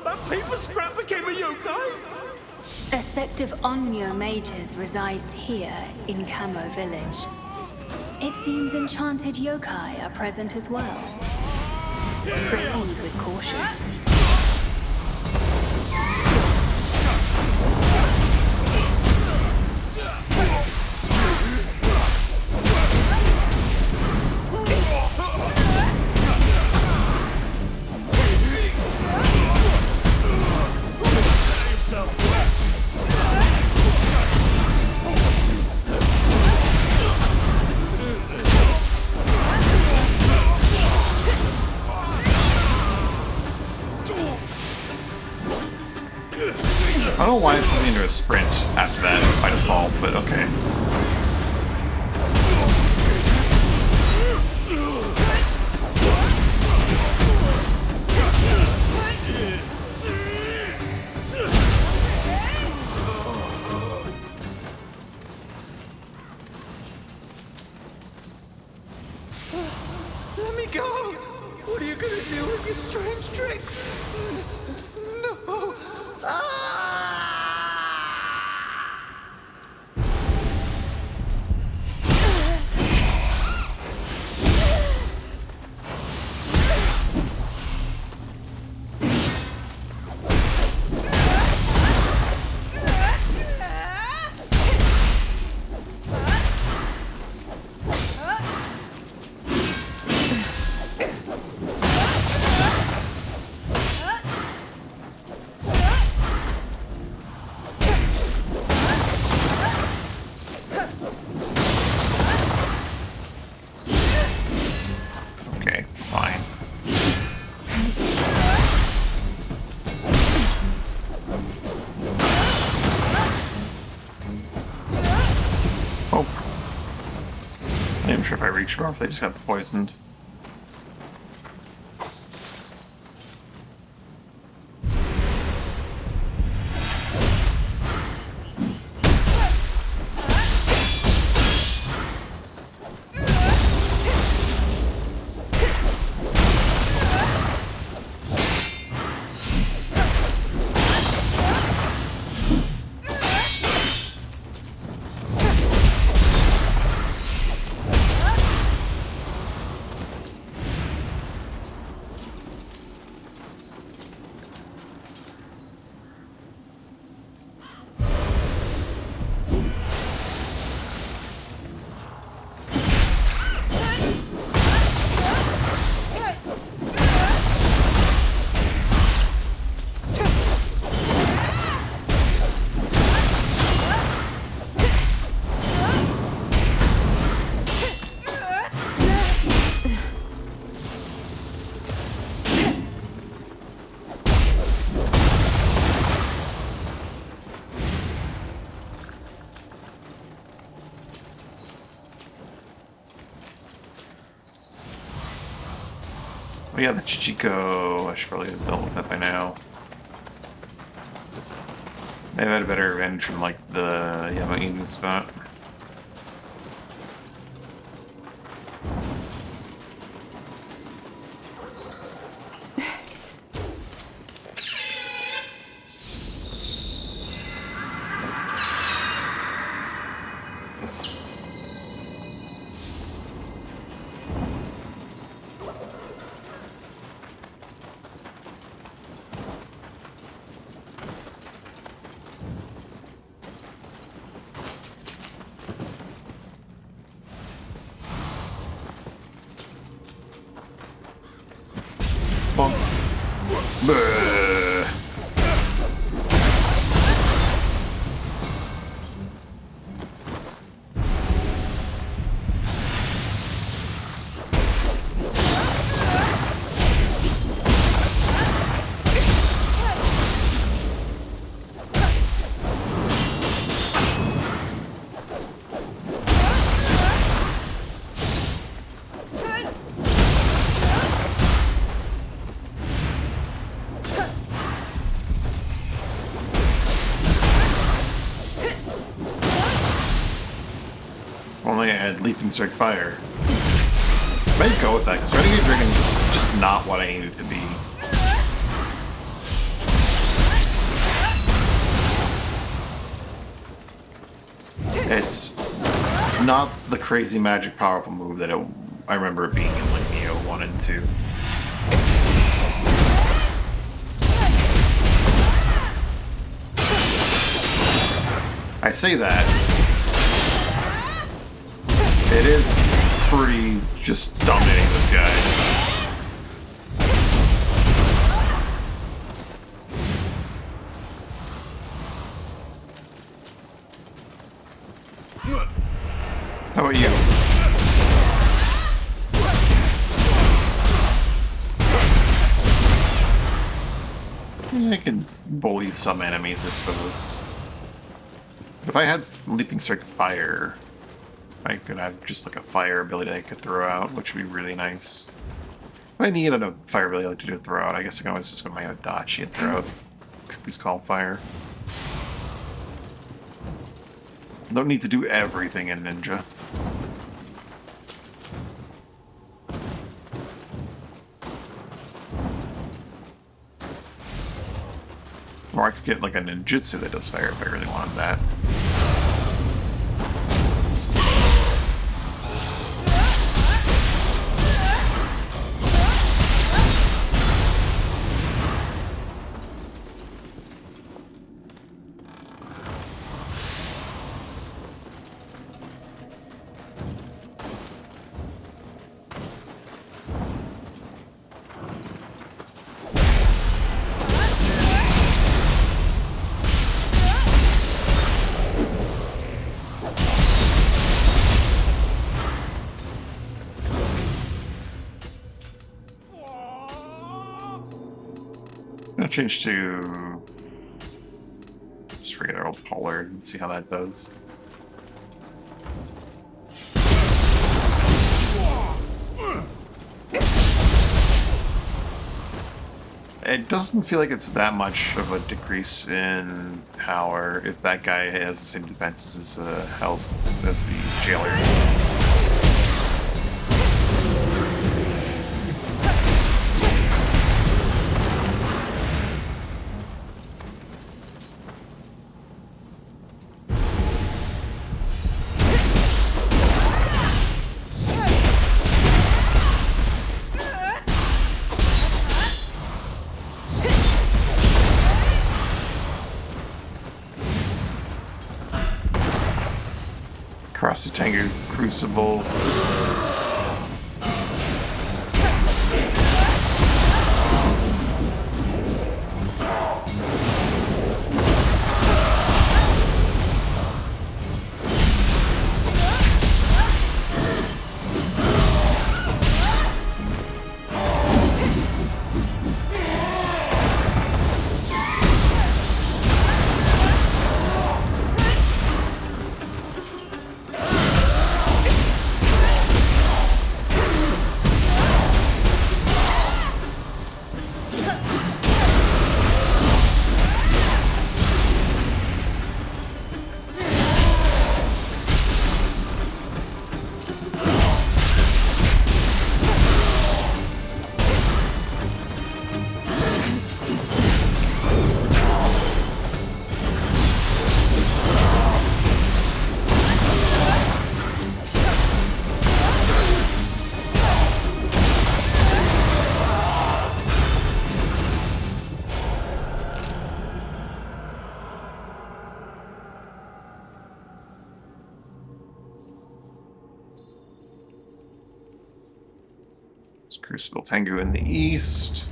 That paper scrap became a yokai? A sect of Nioh mages resides here in Camo Village. It seems enchanted yokai are present as well. Proceed with caution. I don't know why it's moving into a sprint after that by default, but okay. Let me go! What are you gonna do with your strange tricks? No! Okay, fine. Oh. I'm not even sure if I reached or if they just got poisoned. Oh yeah, the Chichiko. I should probably have dealt with that by now. Maybe I had a better advantage from like the Yamaini spot. Bonk. Bleh. Only I had Leaping Strike Fire. I might go with that, because Renegade Dragon is just not what I needed it to be. It's not the crazy magic powerful move that I remember it being in like Nioh 1 and 2. I say that. It is pretty just dominating this guy. How about you? I can bully some enemies, I suppose. But if I had Leaping Strike Fire, I could have just like a fire ability I could throw out, which would be really nice. If I needed a fire ability to throw out, I guess I can always just go to my Adachi and throw out Kuku's Call Fire. Don't need to do everything in Ninja. Or I could get like a ninjutsu that does fire if I really wanted that. I'm gonna change to just regular old Pollard and see how that does. It doesn't feel like it's that much of a decrease in power if that guy has the same defenses as the jailer. Tengu Crucible. It's Crucible Tengu in the east.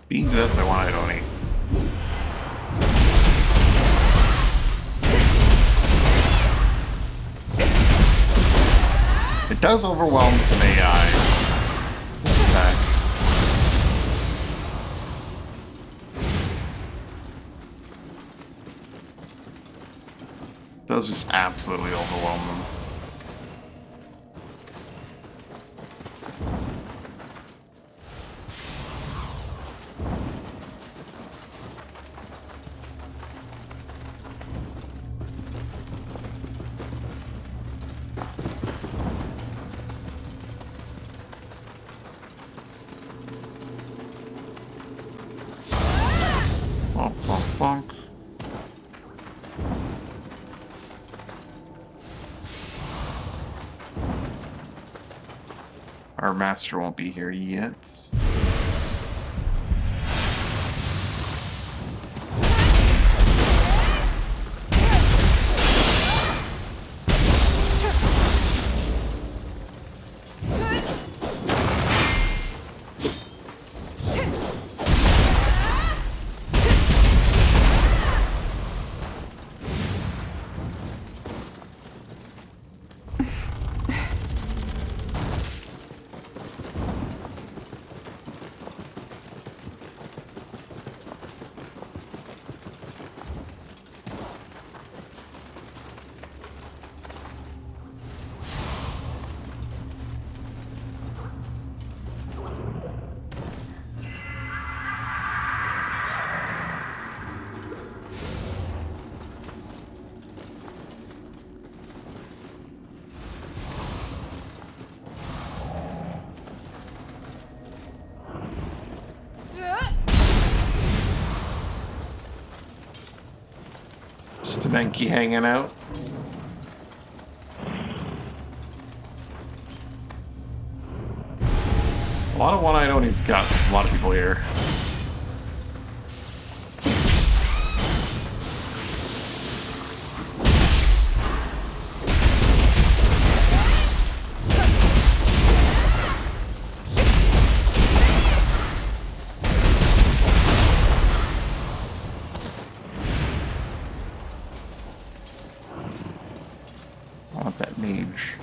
Beaten to death by one Idoni. It does overwhelm some AI. This attack. It does just absolutely overwhelm them. Bonk, bonk, bonk. Our master won't be here yet. Just an Enki hanging out. A lot of one-eyed Oni's got a lot of people here. I want that mage.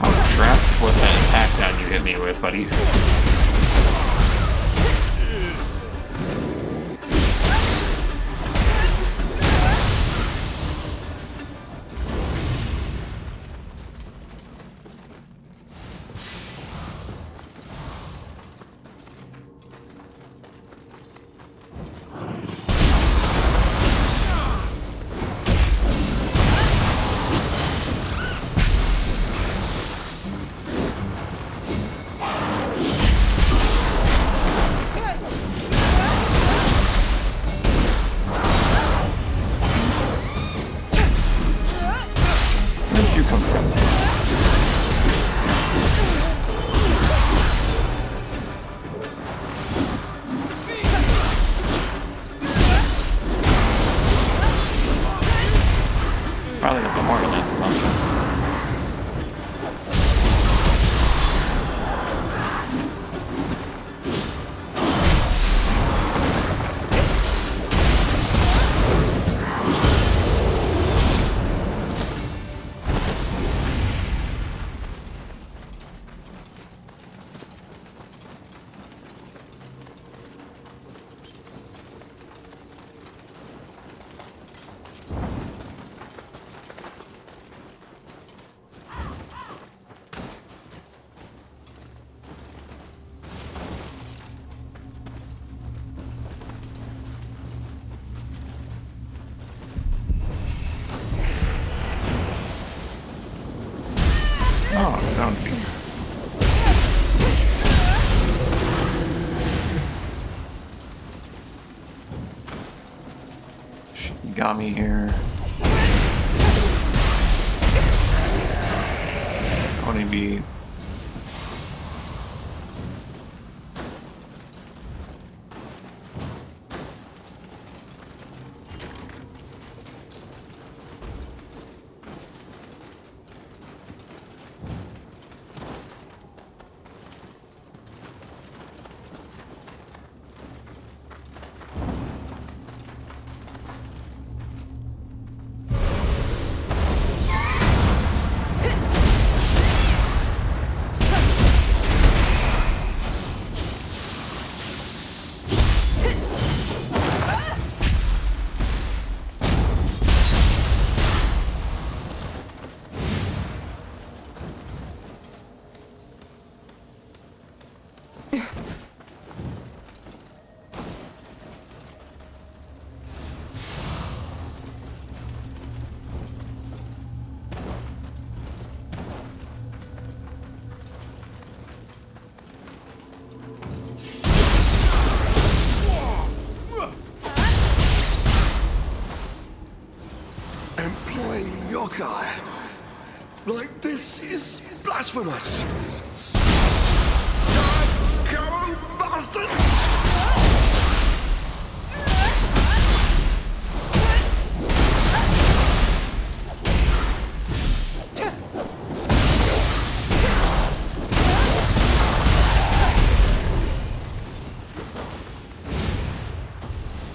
How drastic was that attack down you hit me with, buddy? Where did you come from? Probably not the more than that. on its own feet. Shikigami here. Only be. Employing yokai like this is blasphemous. Coward bastard!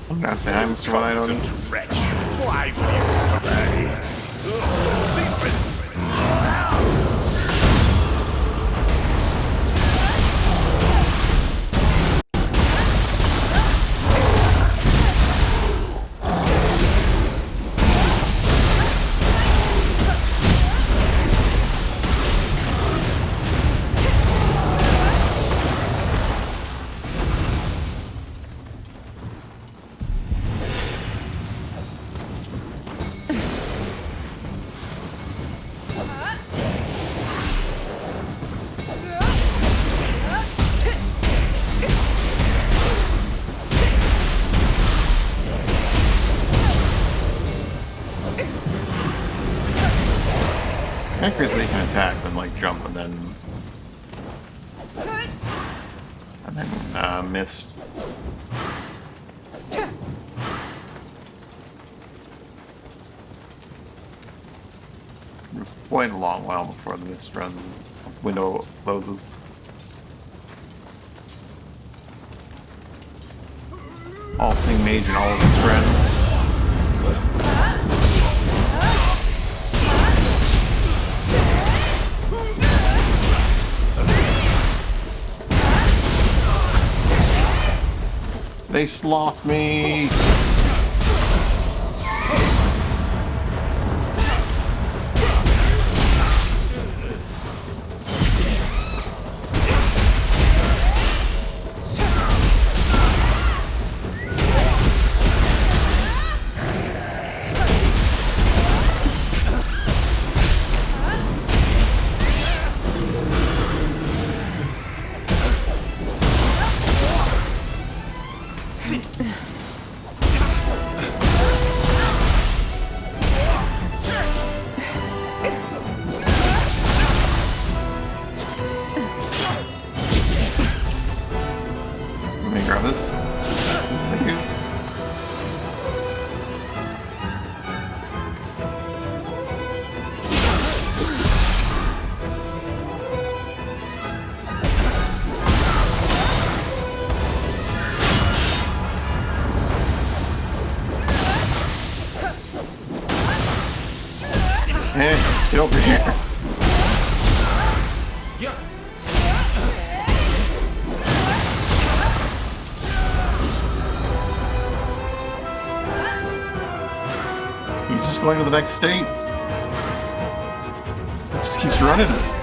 I'm not saying I'm Mr. I don't. Wretch, why will you obey? Kind of crazy they can attack and like jump and then missed. It's quite a long while before the mist runs window closes. All seeing Mage and all of his friends. They sloth me! Let me grab this. Thank you. Hey, get over here. He's just going to the next state. He just keeps running it.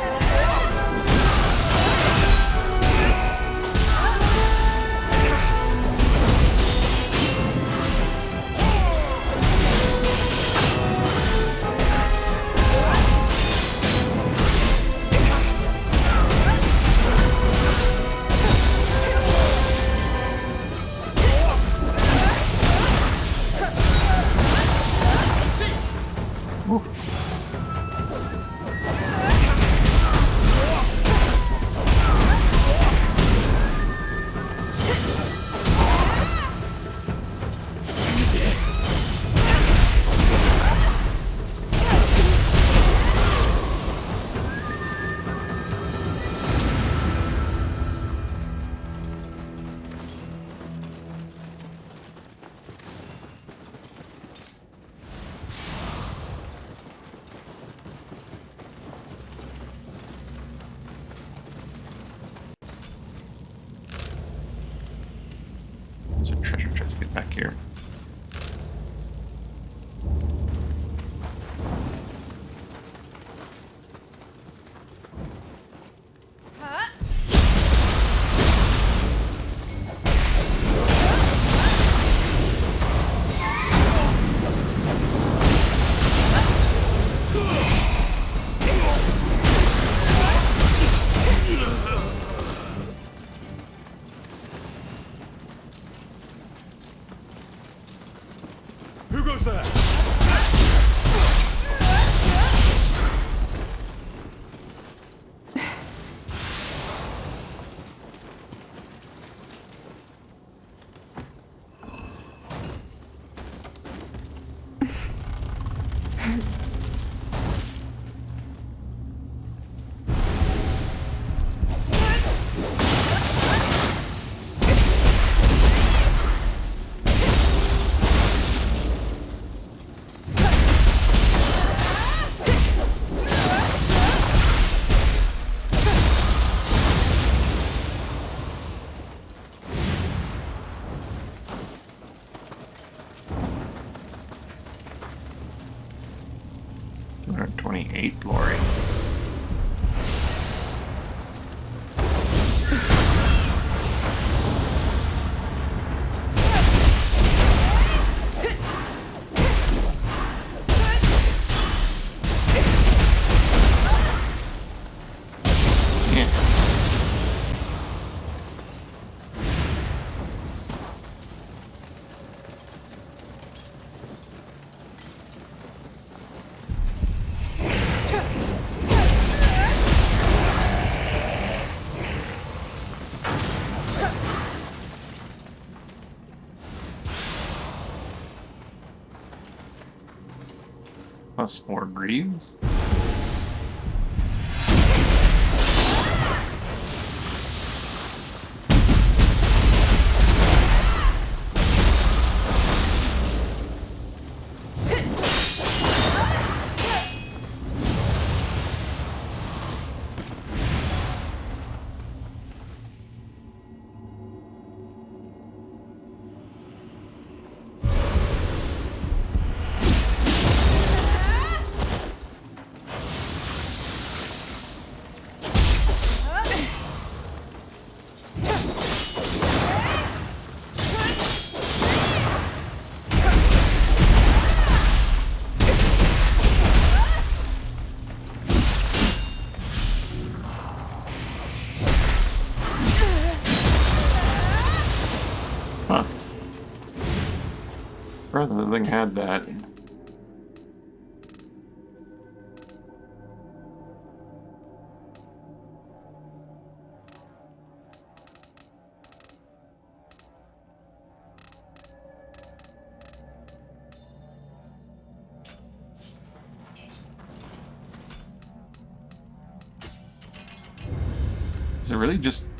There's a treasure chest. Get back here. Who goes there? $228 glory. Yeah. Plus 4 breeds. Huh. Rather the thing had that. Is it really just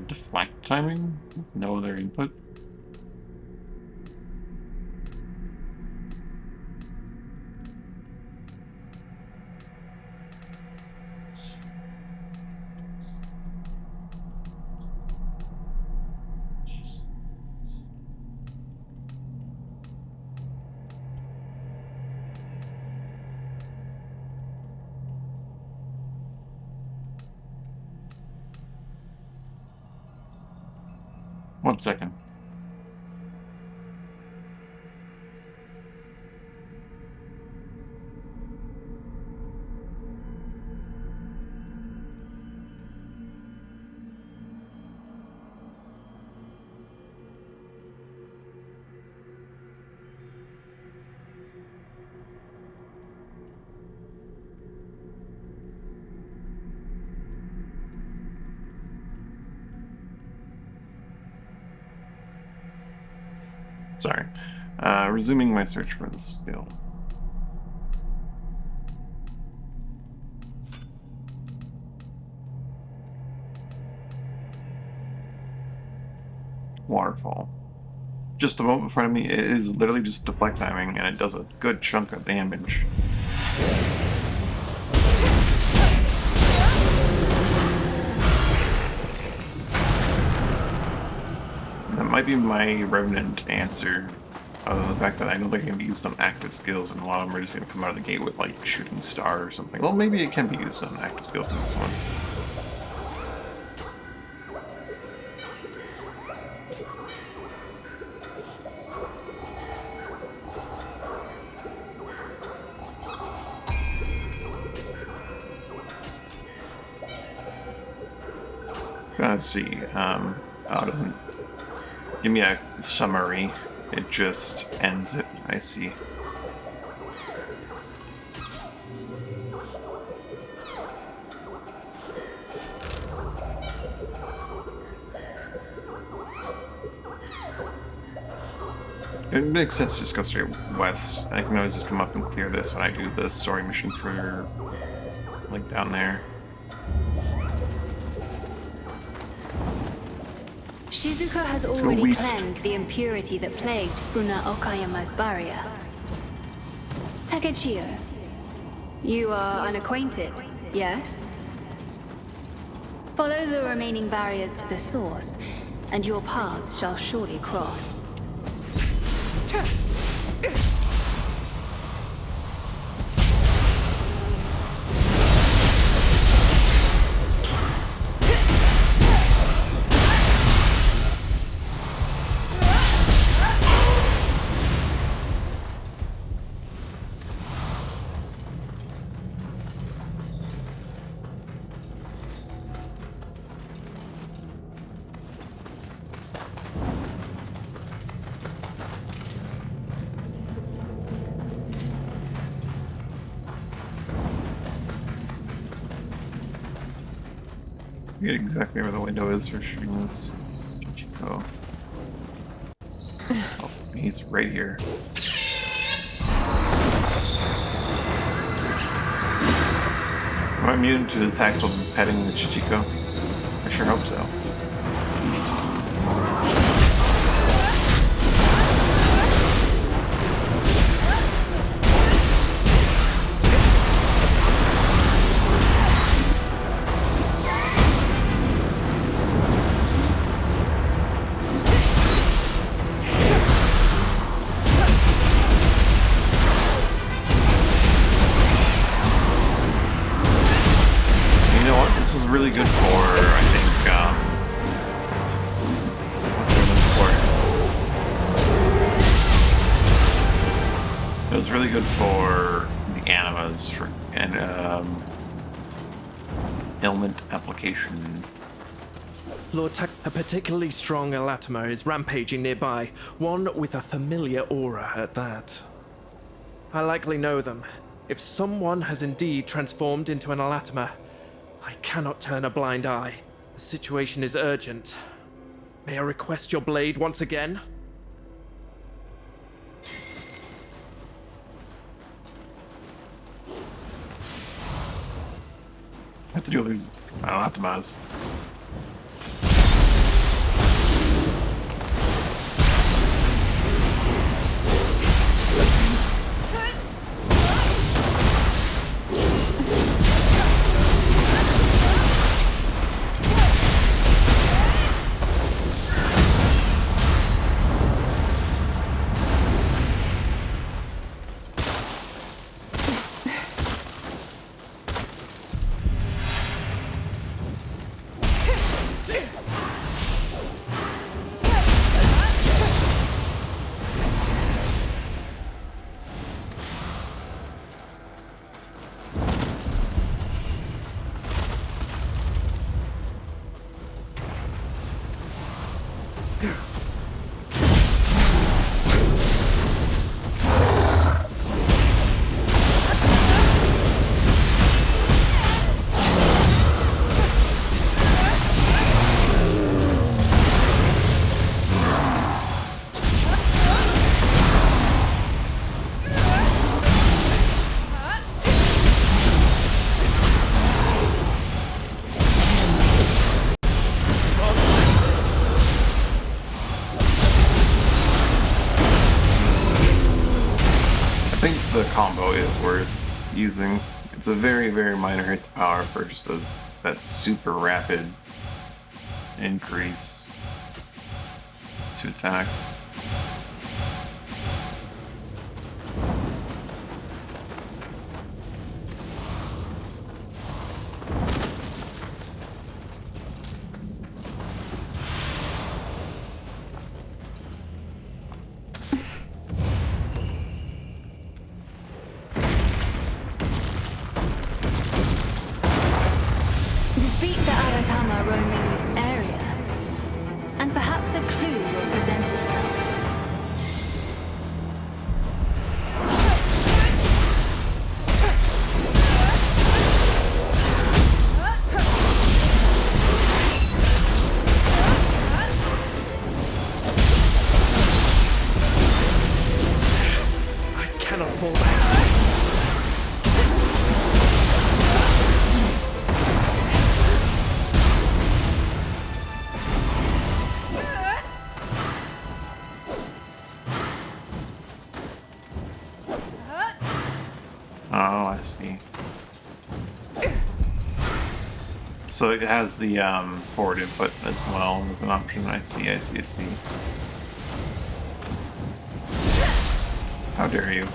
deflect timing? No other input? One second. Sorry. Resuming my search for the skill. Waterfall. Just above in front of me, it is literally just deflect timing, and it does a good chunk of damage. That might be my Revenant answer. Other than the fact that I don't think it can be used on active skills, and a lot of them are just going to come out of the gate with, like, Shooting Star or something. Well, maybe it can be used on active skills in this one. Let's see. Oh, it doesn't give me a summary. It just ends it. I see. It makes sense to just go straight west. I can always just come up and clear this when I do the story mission for, like, down there. Shizuka has already cleansed the impurity that plagued Funa Okayama's barrier. Takechio, you are unacquainted, yes? Follow the remaining barriers to the source, and your paths shall surely cross. I forget exactly where the window is for shooting this Chico. Oh, he's right here. Am I immune to the attacks while petting the Chichiko? I sure hope so. Really good for, I think, it was really good for the animas for and ailment application. Lord a particularly strong Elatama is rampaging nearby, one with a familiar aura at that. I likely know them. If someone has indeed transformed into an Elatama, I cannot turn a blind eye. The situation is urgent. May I request your blade once again? I have to deal with these Alatamas. combo is worth using. It's a very, very minor hit to power for just that super rapid increase to attacks. Defeat the Aratama roaming this area, and perhaps a clue will present itself. I cannot fall back. Oh, I see. So it has the forward input as well as an option. I see. How dare you?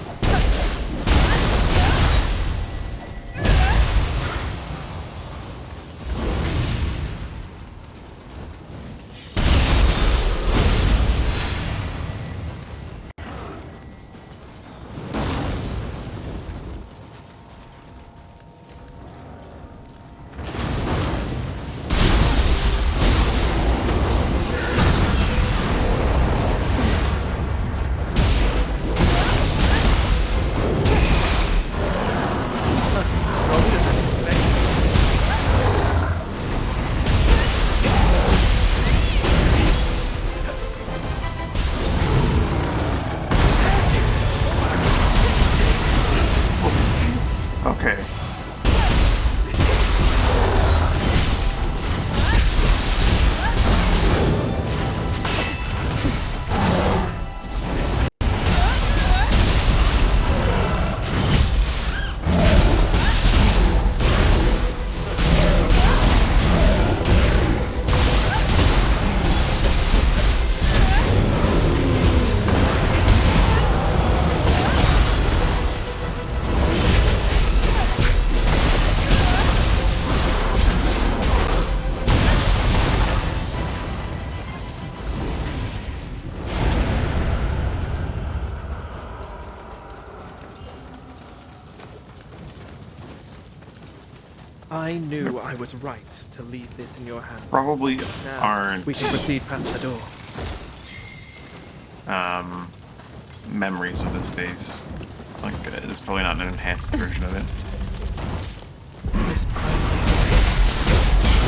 Okay. I knew I was right to leave this in your hands. Probably Now, aren't we can proceed past the door. memories of this base. Like, it's probably not an enhanced version of it. This presence.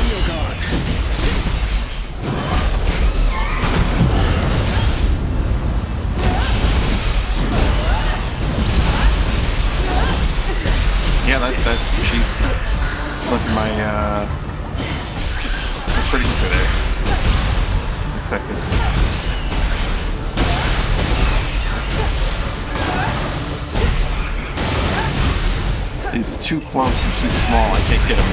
Oh God. Yeah, that cheap. Look at my, pretty good there. As expected. He's too close and too small, I can't get him.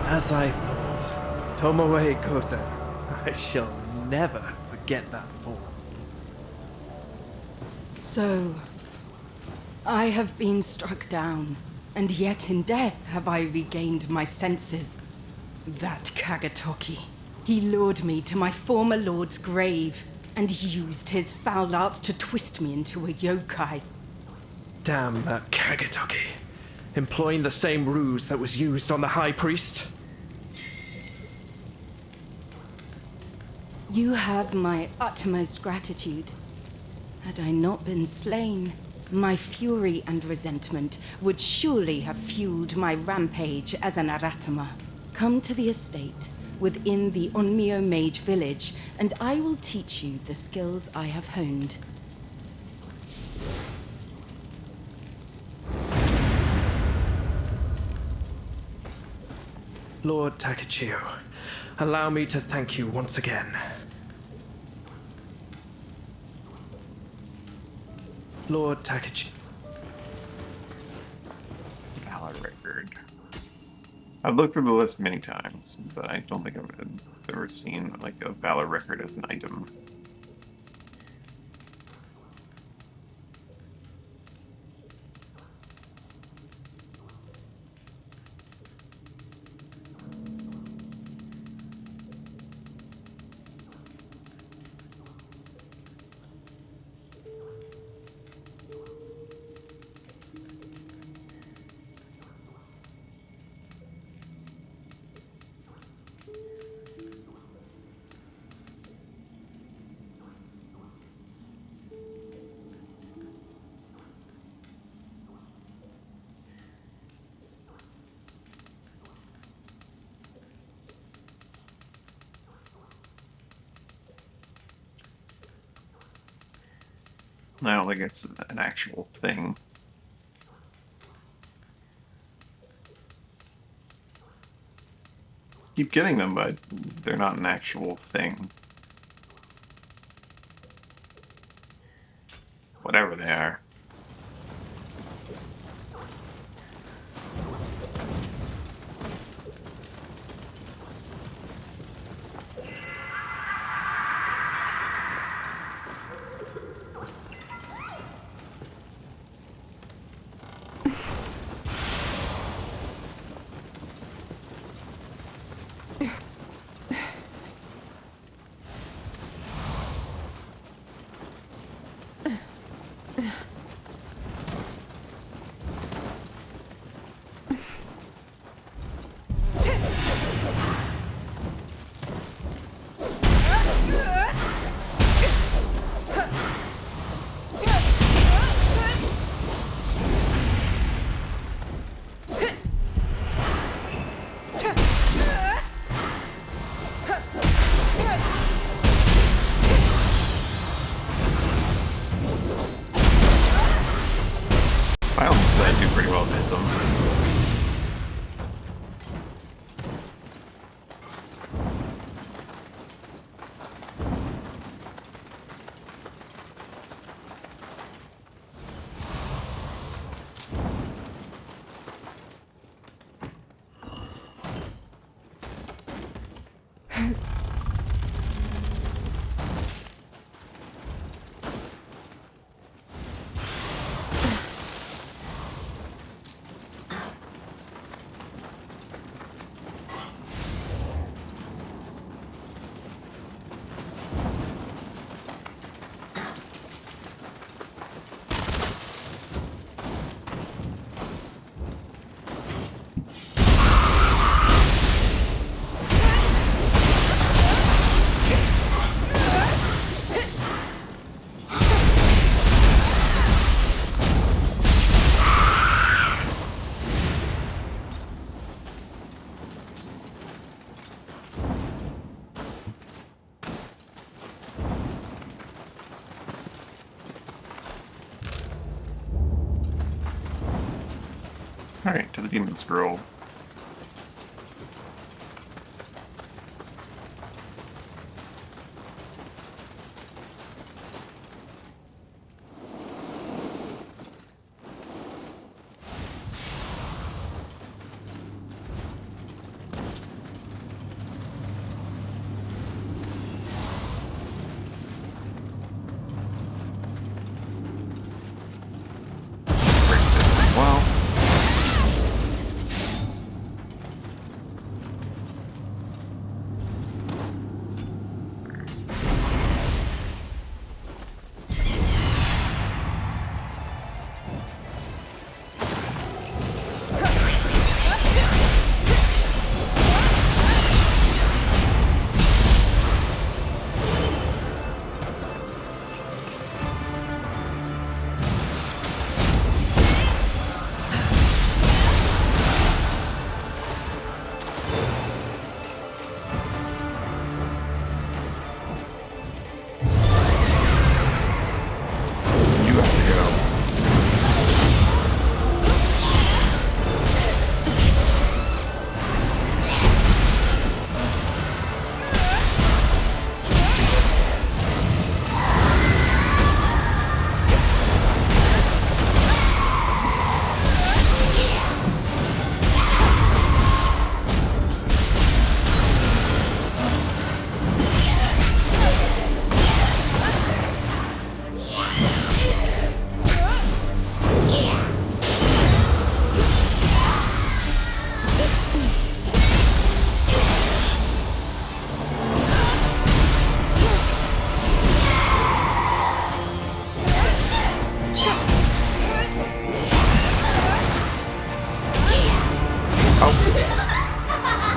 As I thought, Tomoe Kosen, I shall never forget that form. So, I have been struck down, and yet in death have I regained my senses. That Kagatoki, he lured me to my former lord's grave, and used his foul arts to twist me into a yokai. Damn that Kagatoki, employing the same ruse that was used on the High Priest. You have my utmost gratitude. Had I not been slain, My fury and resentment would surely have fueled my rampage as an Aratama. Come to the estate within the Nioh Mage village, and I will teach you the skills I have honed. Lord Takachio, allow me to thank you once again. Lord Takachio. Valor record. I've looked through the list many times, but I don't think I've ever seen like a Valor record as an item. I don't think it's an actual thing. Keep getting them, but they're not an actual thing. Whatever they are. I almost I do pretty well to hit them. Alright, to the demon scroll. Break this as well.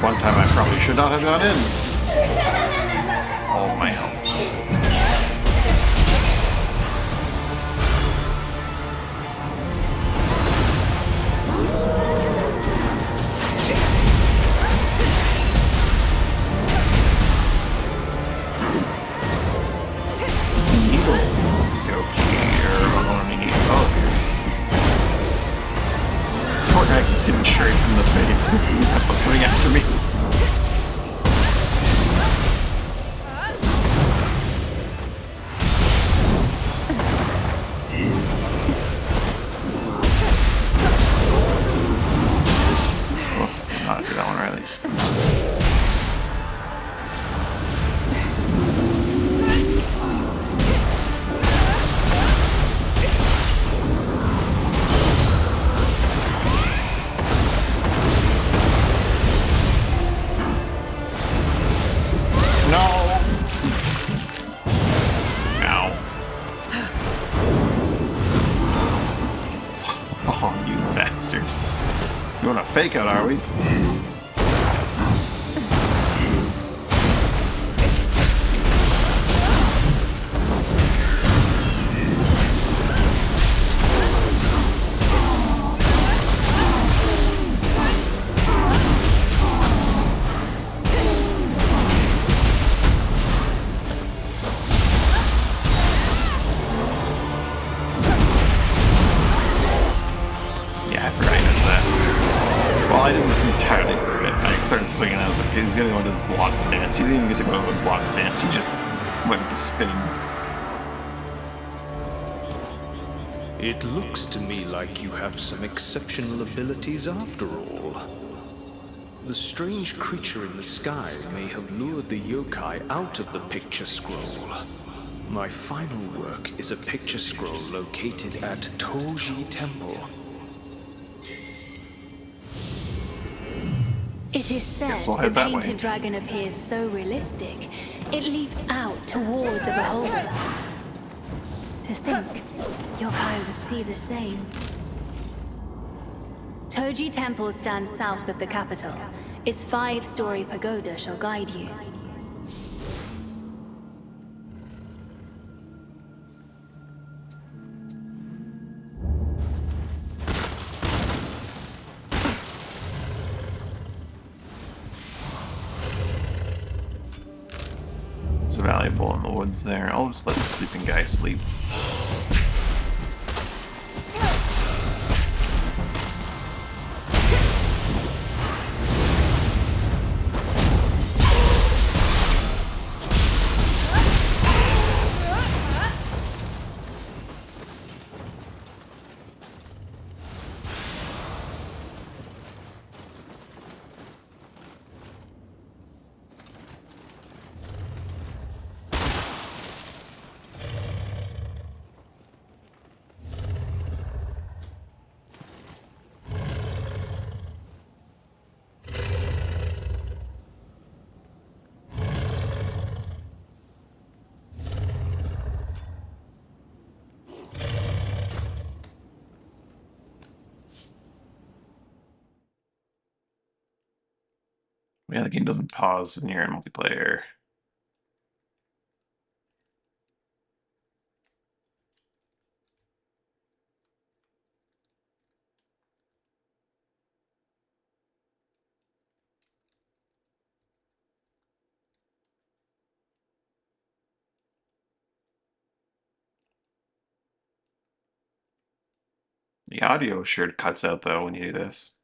One time I probably should not have gone in. All of my health. Guy keeps getting straight from the face. That was coming after me. Oh, not do that one, Riley. Doing a fake out, are we? I didn't entirely forget. I started swinging. I was like, he's the only one who does block stance. He didn't even get to go with block stance. He just went to spin. It looks to me like you have some exceptional abilities after all. The strange creature in the sky may have lured the yokai out of the picture scroll. My final work is a picture scroll located at Toji Temple. It is said we'll the head that painted way. dragon appears so realistic, it leaps out toward the beholder. To think, yokai would see the same. Toji Temple stands south of the capital. Its 5-story pagoda shall guide you. It's valuable in the woods there. I'll just let the sleeping guy sleep. Yeah, the game doesn't pause when you're in multiplayer. The audio sure cuts out though when you do this.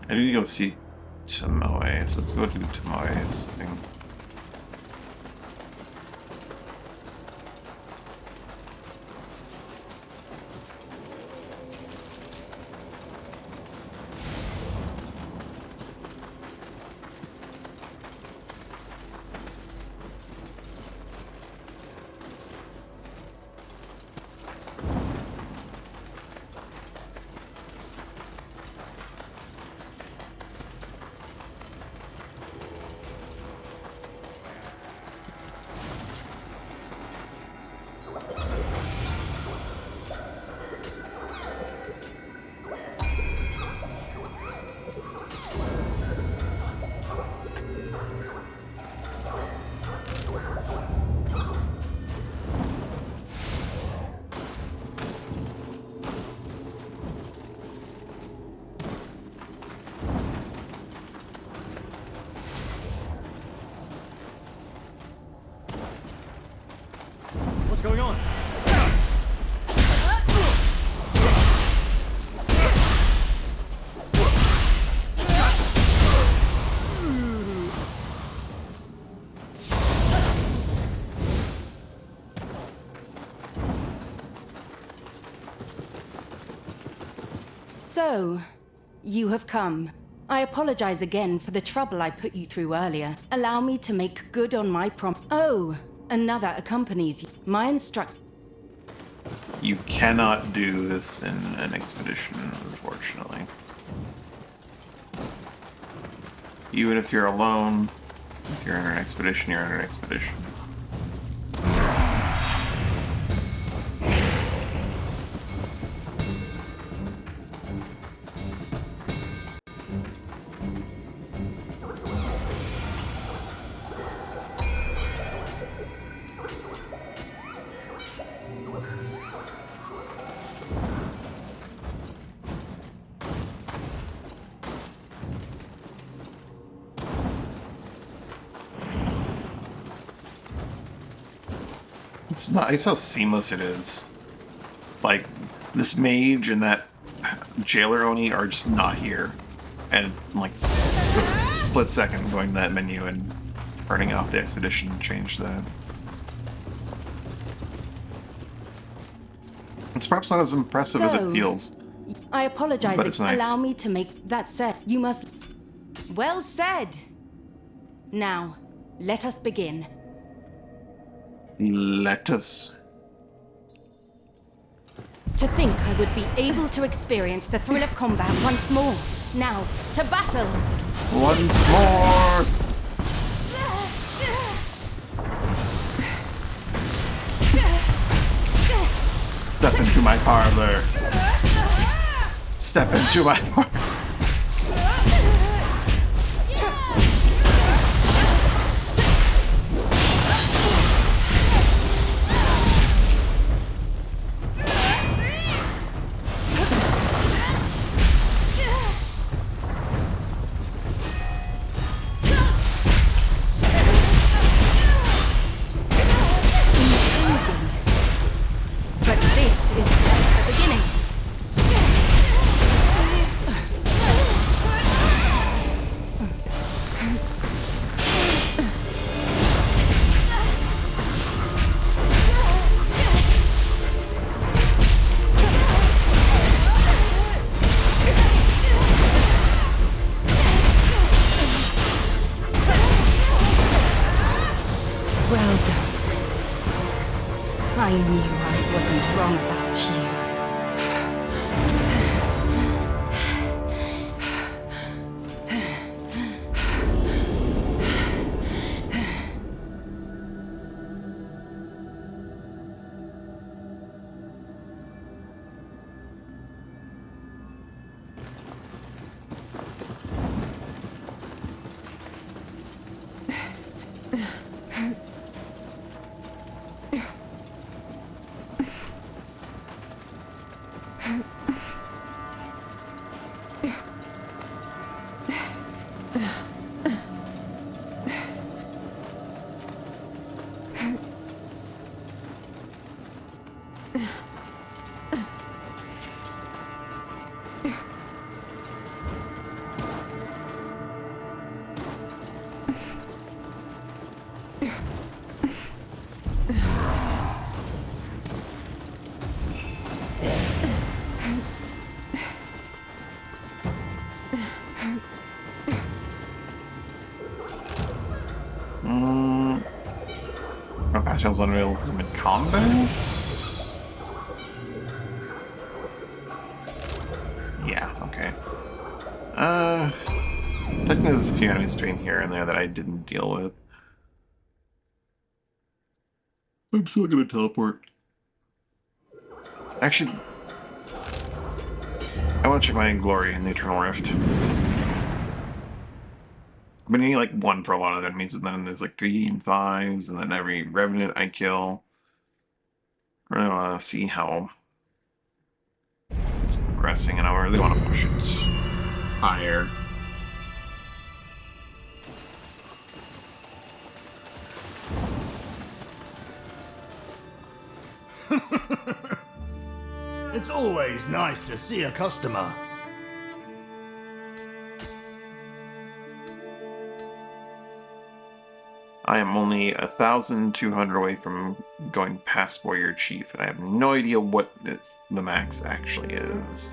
I need to go see Tomoe, so let's go do Tomoe's thing. What's going on? So, you have come. I apologize again for the trouble I put you through earlier. Allow me to make good on my Oh, another accompanies you. My instruct. You cannot do this in an expedition, unfortunately. Even if you're alone, if you're in an expedition, you're in an expedition. It's nice how seamless it is. Like, this mage and that jailer Oni are just not here. And, like, just a split second going to that menu and turning off the expedition changed that. It's perhaps not as impressive as it feels. I apologize. But it's nice. Allow me to make that said. You must. Well said. Now, let us begin. Let us. To think I would be able to experience the thrill of combat once more. Now, to battle! Once more! Step into my parlor. Step into my parlor. But this is just the beginning. Well done. I knew I wasn't wrong about you. My passion's unreal because I'm in combat? Yeah, okay. Technically there's a few enemies between here and there that I didn't deal with. I'm still gonna teleport. Actually, I want to check my glory in the Eternal Rift. I've been getting like 1 for a lot of enemies, but then there's like 3 and 5s, and then every Revenant I kill. I really want to see how it's progressing, and I really want to push it higher. It's always nice to see a customer. I am only 1,200 away from going past Warrior Chief, and I have no idea what the max actually is.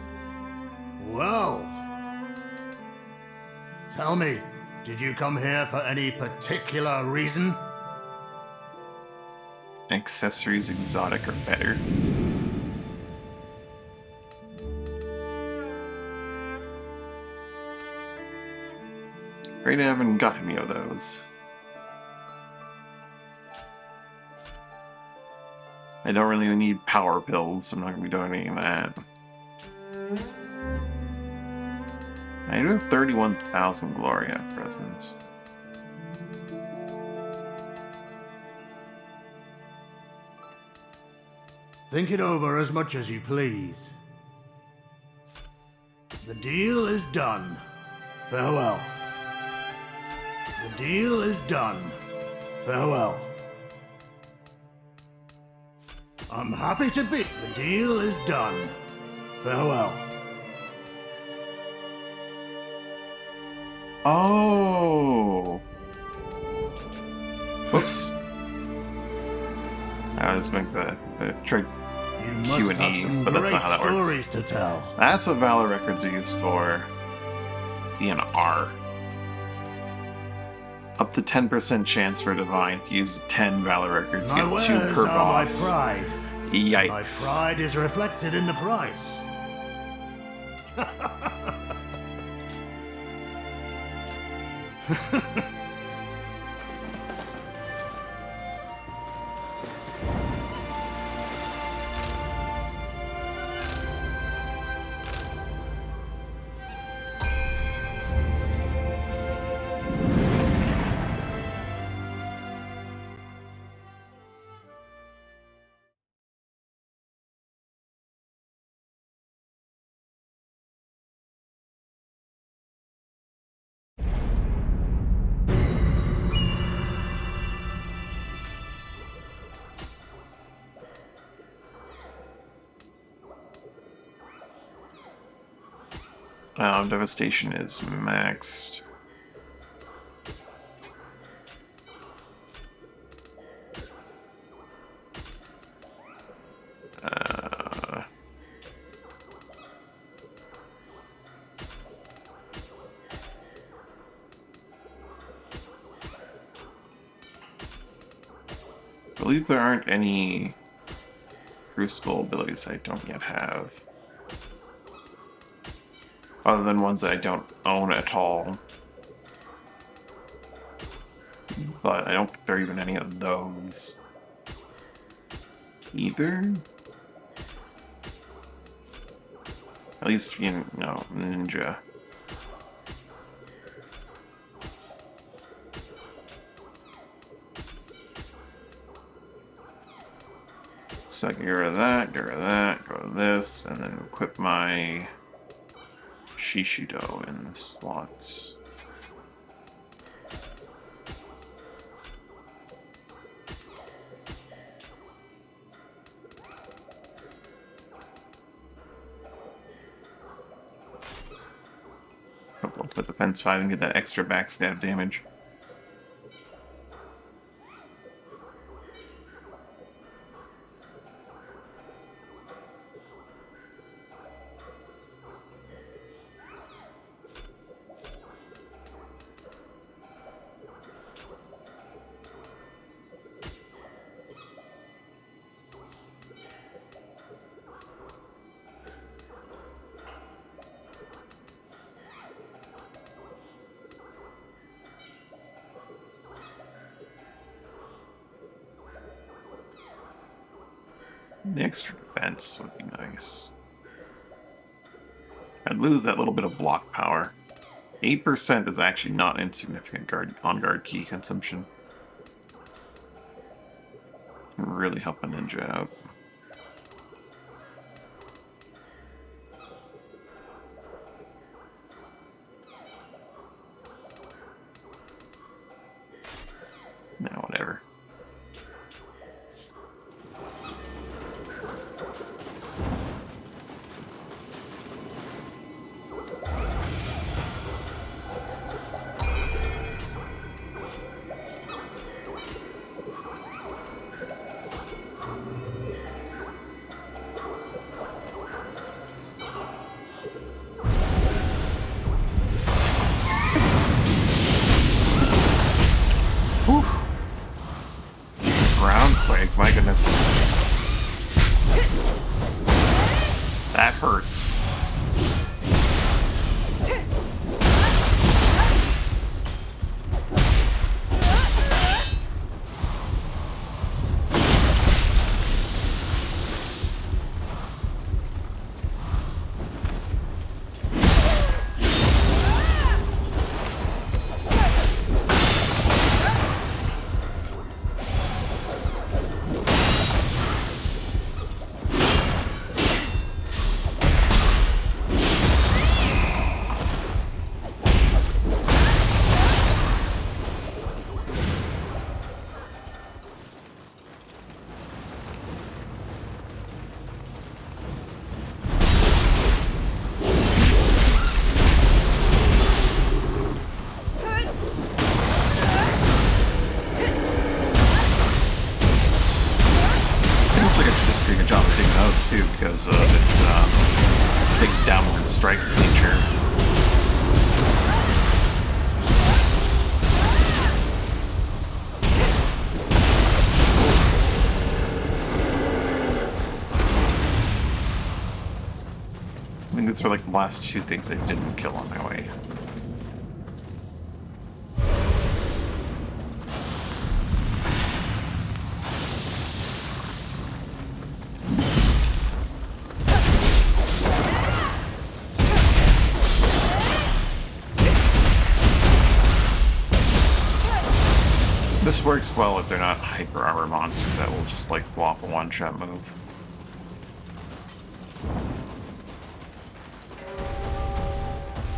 Well, tell me, did you come here for any particular reason? Accessories, exotic, or better. Afraid I haven't got any of those. I don't really need power pills, so I'm not going to be doing any of that. I do have 31,000 glory at present. Think it over as much as you please. The deal is done. Farewell. The deal is done. Farewell. I'm happy to be. The deal is done. Farewell. Oh! Whoops. I was making the trick You must Q and have E, some but that's great not how that works. stories to tell. That's what Valor records are used for. D and R. Up to 10% chance for Divine. If you use 10 Valor records, you My get 2 wares per are my boss. pride. Yikes. My pride is reflected in the price. Devastation is maxed. I believe there aren't any Crucible abilities I don't yet have. Other than ones that I don't own at all. But I don't think there are even any of those. Either? At least, you know, Ninja. So I can get rid of that, get rid of that, go to this, and then equip my Shishido in the slots. I'll put defense 5 and get that extra backstab damage. The extra defense would be nice. I'd lose that little bit of block power. 8% is actually not insignificant on-guard key consumption. Can really help a ninja out. Now, whatever. Groundquake, my goodness. That hurts. Because of its big downward strike feature. I think these were like the last two things I didn't kill on my way. This works well if they're not hyper armor monsters that will just like flop a one-shot move.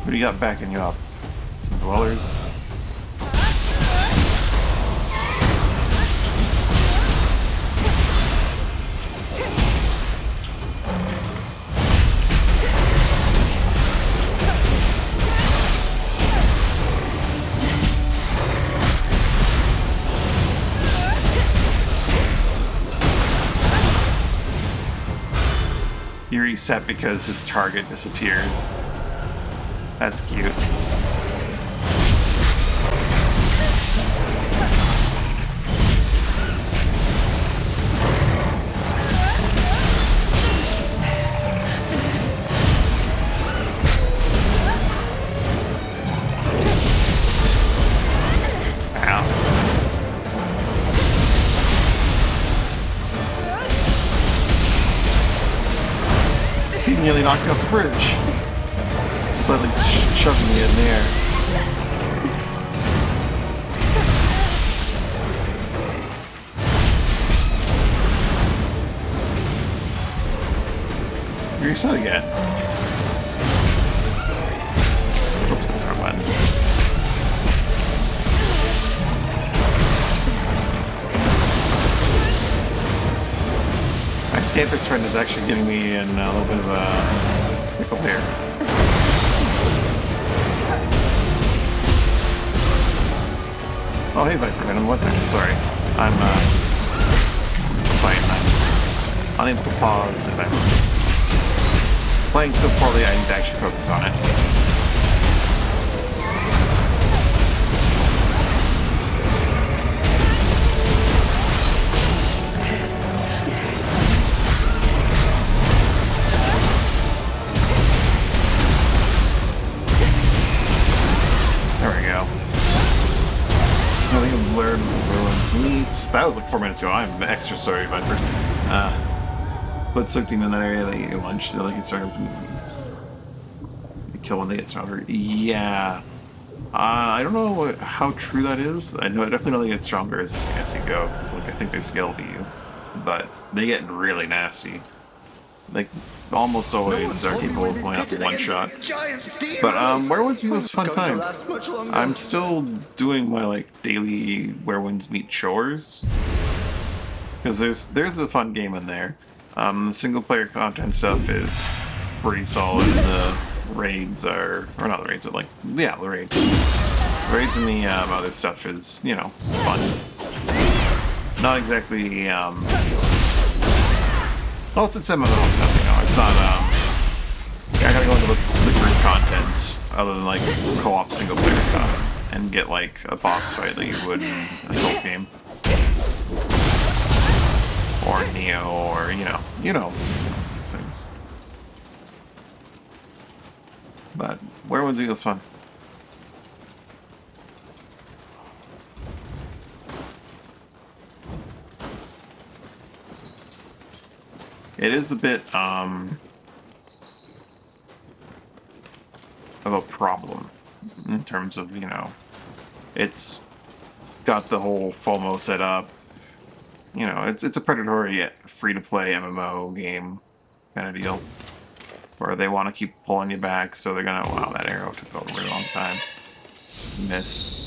What do you got backing you up? Some dwellers? He reset because his target disappeared. That's cute. He nearly knocked me off the bridge. Slightly shoving me in the air. You reset again. Oops, that's our button. My escapist friend is actually getting me in a little bit of a pickle here. Oh, hey, Viper, 1 second, sorry. I'm, it's fine. I'm unable to pause if I'm playing so poorly I need to actually focus on it. That was like 4 minutes ago. I'm extra sorry, Viper. put something in that area, they eat lunch. They like get stronger. They kill when they get stronger. Yeah. I don't know how true that is. I definitely know they get stronger as you go, because like I think they scale to you, but they get really nasty. Like almost always are capable of going up to one shot. But Werewolves Meet was a fun time. I'm still doing my like daily Werewolves Meet chores because there's a fun game in there. The single player content stuff is pretty solid. The raids are, or not the raids, but like yeah, the raids. The raids and the other stuff is, you know, fun. Not exactly well, it's MMO stuff, you know. It's not I gotta go into the group content other than like co-op single player stuff and get like a boss fight that you would in a Souls game. Or Nioh, or you know these things. But Werewolves Meet was fun. It is a bit of a problem in terms of, you know, it's got the whole FOMO set up. You know, it's a predatory free-to-play MMO game kind of deal, where they want to keep pulling you back, so they're gonna. Wow, that arrow took a really long time. Miss.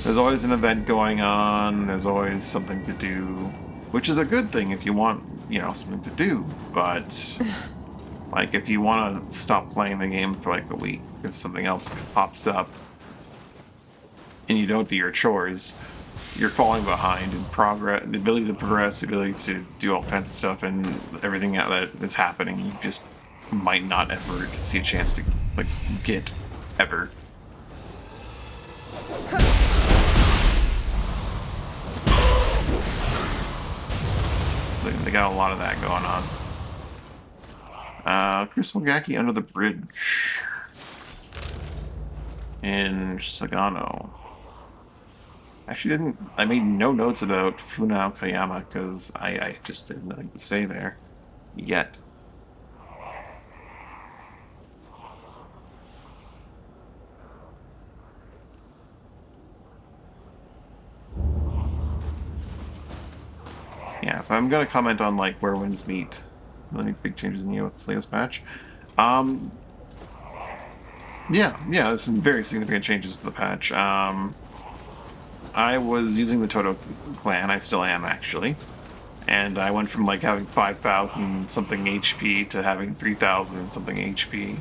There's always an event going on. There's always something to do, which is a good thing if you want, you know, something to do. But like, if you want to stop playing the game for like a week because something else pops up, and you don't do your chores, you're falling behind in progress. The ability to progress, the ability to do all kinds of stuff, and everything that is happening, you just might not ever see a chance to like get ever. They got a lot of that going on. Crystal Gaki under the bridge in Sagano. Actually, I made no notes about Funao Kayama because I just didn't know what to say there yet. Yeah, if I'm gonna comment on like where winds meet, any big changes in the Nioh with the latest patch. Yeah, there's some very significant changes to the patch. I was using the Toto clan, I still am actually, and I went from like having 5,000 something HP to having 3,000 something HP,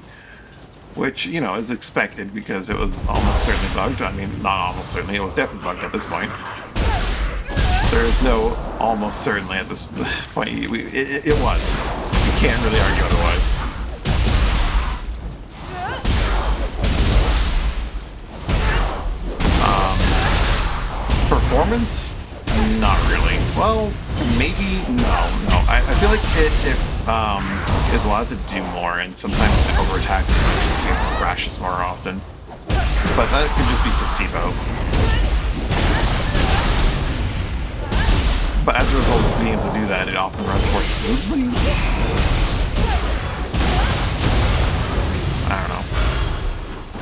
which, you know, is expected because it was almost certainly bugged. I mean, not almost certainly, it was definitely bugged at this point. There is no almost certainly at this point. It was. You can't really argue otherwise. Performance? Not really. Well, maybe no. I feel like it is allowed to do more, and sometimes it overattacks and crashes more often. But that could just be placebo. But as a result of being able to do that, it often runs more smoothly. I don't know.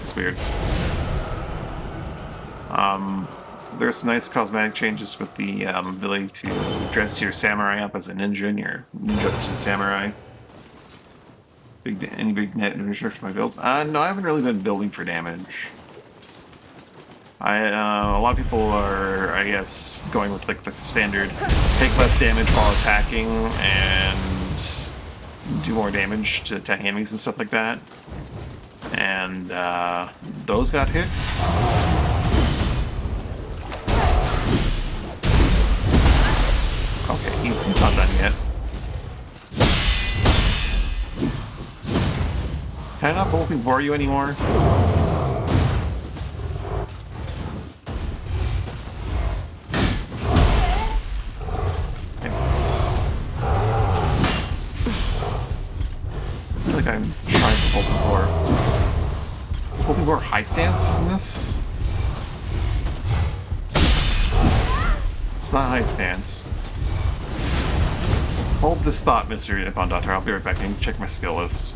It's weird. There's some nice cosmetic changes with the ability to dress your samurai up as a ninja and your ninja as a samurai. Any big net research for my build? No, I haven't really been building for damage. A lot of people are, I guess, going with like the standard take less damage while attacking and do more damage to attacking enemies and stuff like that. And those got hits. Okay, he's not done yet. Can I not bolt before you anymore? I'm trying to hold before. Holding more high stance in this? It's not high stance. Hold this thought, Mr. Nippon Doctor. I'll be right back. I need to check my skill list.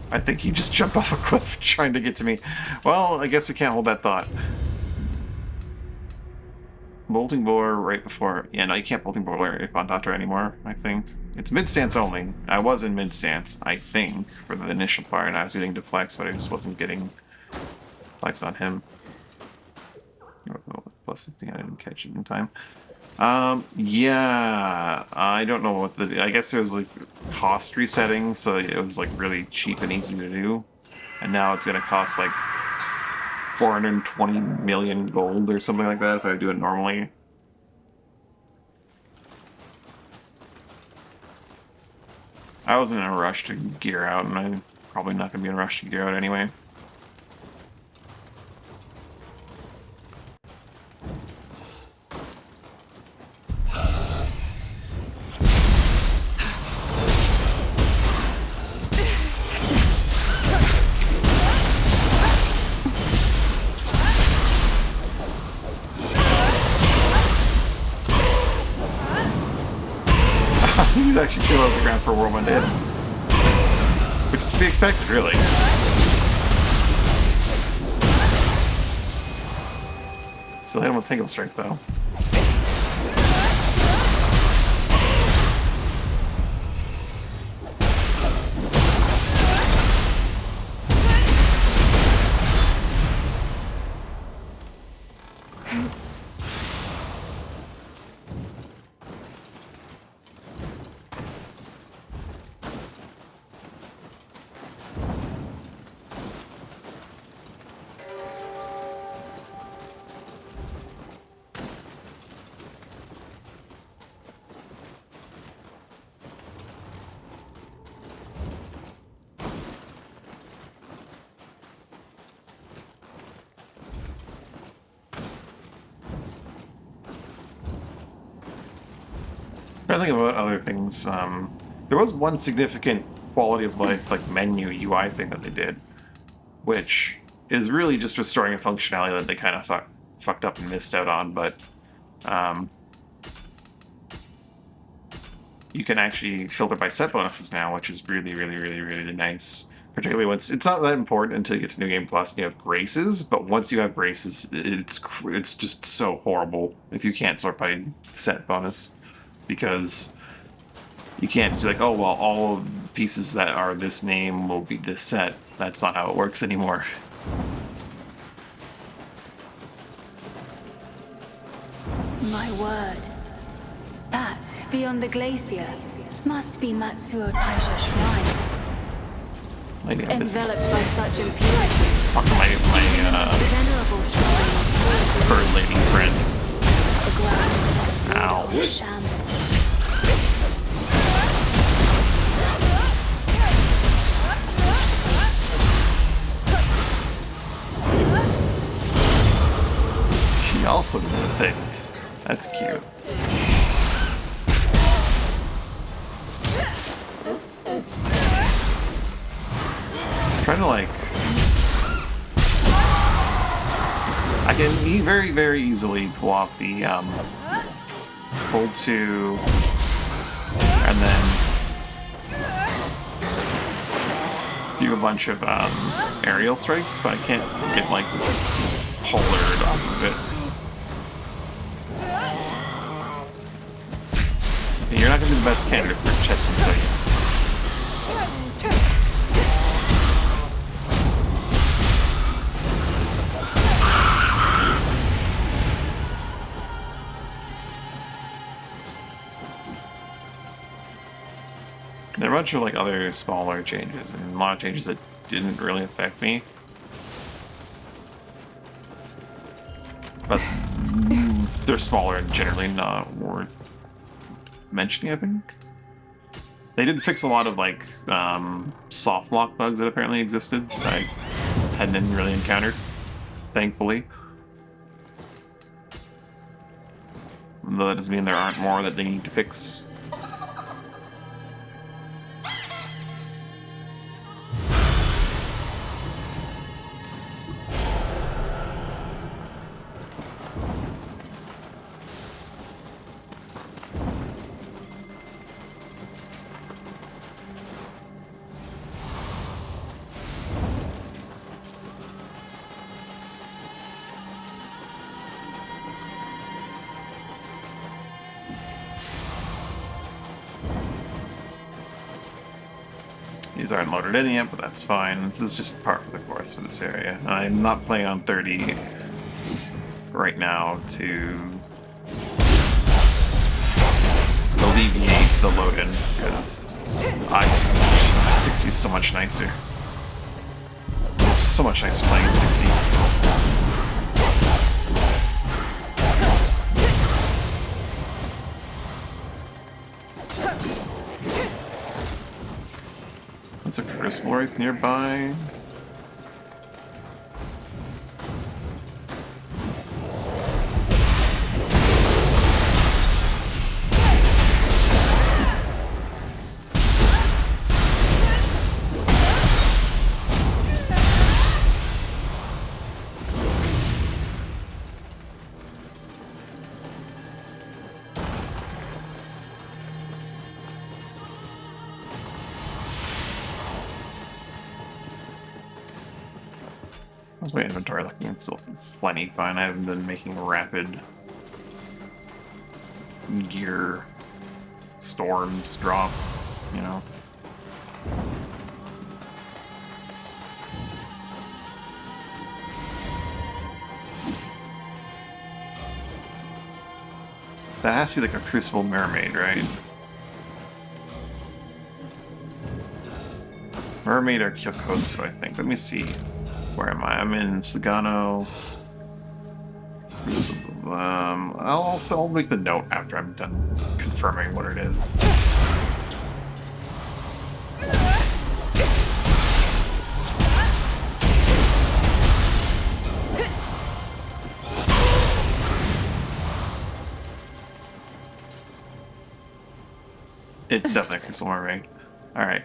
I think he just jumped off a cliff trying to get to me. Well, I guess we can't hold that thought. Bolting bore right before... Yeah, no, you can't bolting bore Nippon Doctor anymore, I think. It's mid-stance only. I was in mid-stance, I think, for the initial part, and I was getting deflects, but I just wasn't getting flex on him. Plus 15, I didn't catch it in time. Yeah, I don't know what the... I guess there was, like, cost resetting, so it was, like, really cheap and easy to do. And now it's gonna cost, like, 420 million gold or something like that if I do it normally. I wasn't in a rush to gear out, and I'm probably not gonna be in a rush to gear out anyway. He's actually too low to the ground for a whirlwind hit. Which is to be expected, really. Still hit him with Tingle Strike, though. I think about other things. There was one significant quality of life, like menu UI thing that they did, which is really just restoring a functionality that they kind of fucked up and missed out on. But you can actually filter by set bonuses now, which is really, really, really, really nice. Particularly once it's not that important until you get to New Game Plus and you have graces. But once you have graces, it's just so horrible if you can't sort by set bonus. Because you can't just be like, oh, well, all pieces that are this name will be this set. That's not how it works anymore. My word. That, beyond the glacier, must be Matsuo Taisha Shrine. Lady, Enveloped by such impurity. My Venerable shrine. bird lady friend. The ground Ow. has shambles. She also did a thing. That's cute. I'm trying to like... I can very, very easily pull off the hold 2 and then do a bunch of aerial strikes, but I can't get like hollered off of it. You're not going to be the best candidate for chest and sight. There are a bunch of like other smaller changes, and a lot of changes that didn't really affect me. But they're smaller and generally not worth mentioning, I think. They did fix a lot of like soft lock bugs that apparently existed that I hadn't really encountered, thankfully. Though that doesn't mean there aren't more that they need to fix. These aren't loaded in yet, but that's fine. This is just par for the course for this area. I'm not playing on 30 right now to alleviate the load-in, because I just 60 is so much nicer. It's so much nicer playing in 60. There's a crucible right nearby. How's my inventory looking? It's still plenty fine. I haven't been making rapid gear storms drop, you know. That has to be like a Crucible Mermaid, right? Mermaid or Kyokosu, I think. Let me see. Where am I? I'm in Sagano. I'll make the note after I'm done confirming what it is. It's definitely a Crystal Mermaid. Alright.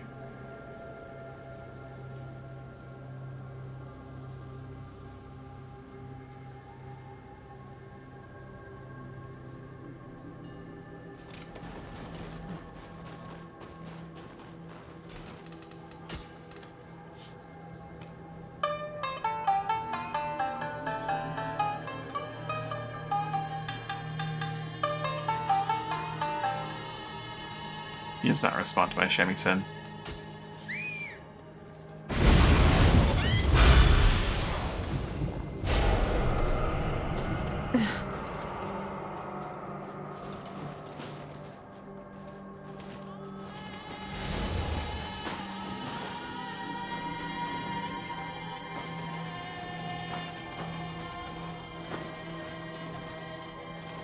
He does not respond to my shamisen.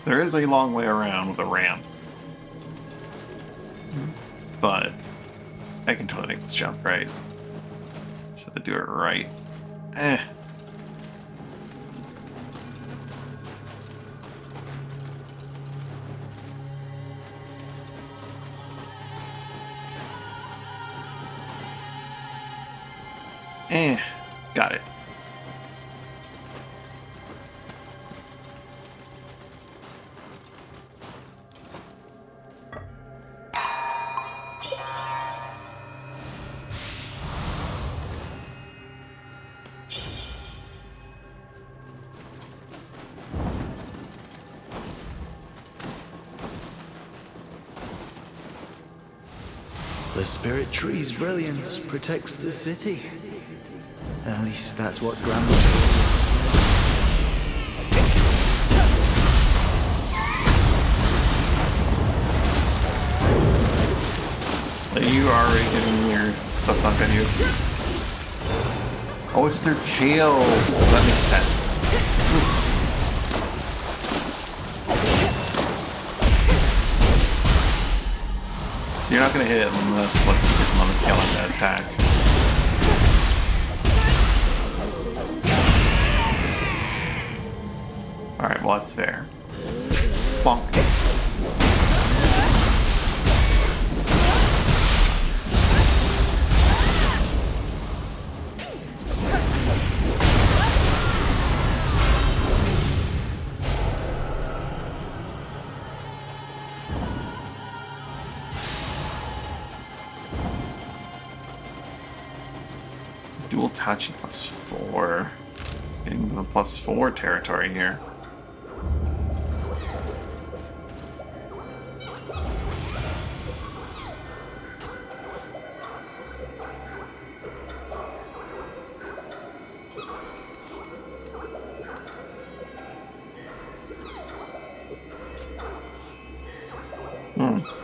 There is a long way around with a ramp. But I can totally make this jump, right? Just have to do it right. Eh. Got it. The spirit tree's brilliance protects the city. At least that's what Grandma You are already getting your stuff knocked at you. Oh, it's their tails. That makes sense. So you're not going to hit it unless like, you hit them on the tail on that attack. Alright, well that's fair. Bonk. Dual Tachi +4. Getting the +4 territory here.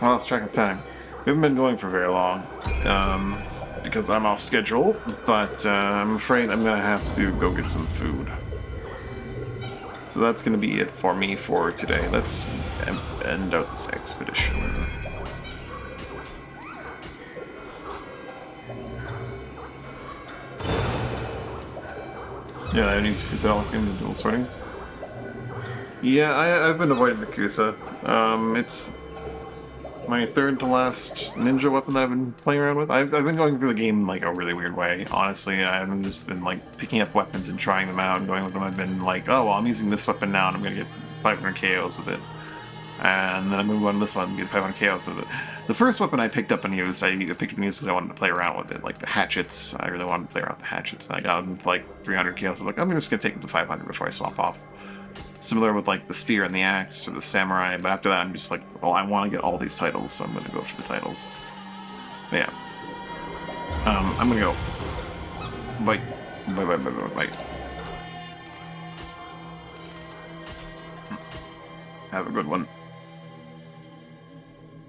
I lost track of time. We haven't been going for very long, because I'm off schedule, but I'm afraid I'm gonna have to go get some food. So that's gonna be it for me for today. Let's end out this expedition. Yeah, is that all it's gonna be dual swording? Yeah, I've been avoiding the Kusa. It's my third to last ninja weapon that I've been playing around with. I've been going through the game like a really weird way. Honestly, I've just been like picking up weapons and trying them out and going with them. I've been like, oh well, I'm using this weapon now and I'm gonna get 500 KOs with it. And then I'm gonna go on this one and get 500 KOs with it. The first weapon I picked up and used, I picked up and used because I wanted to play around with it. Like the hatchets, I really wanted to play around with the hatchets. And I got them with like 300 KOs. I was like, I'm just gonna take them to 500 before I swap off. Similar with like the spear and the axe or the samurai, but after that I'm just like, well, I want to get all these titles, so I'm going to go for the titles. But yeah. I'm going to go. Bye. Bye, bye, bye, bye, bye. Have a good one.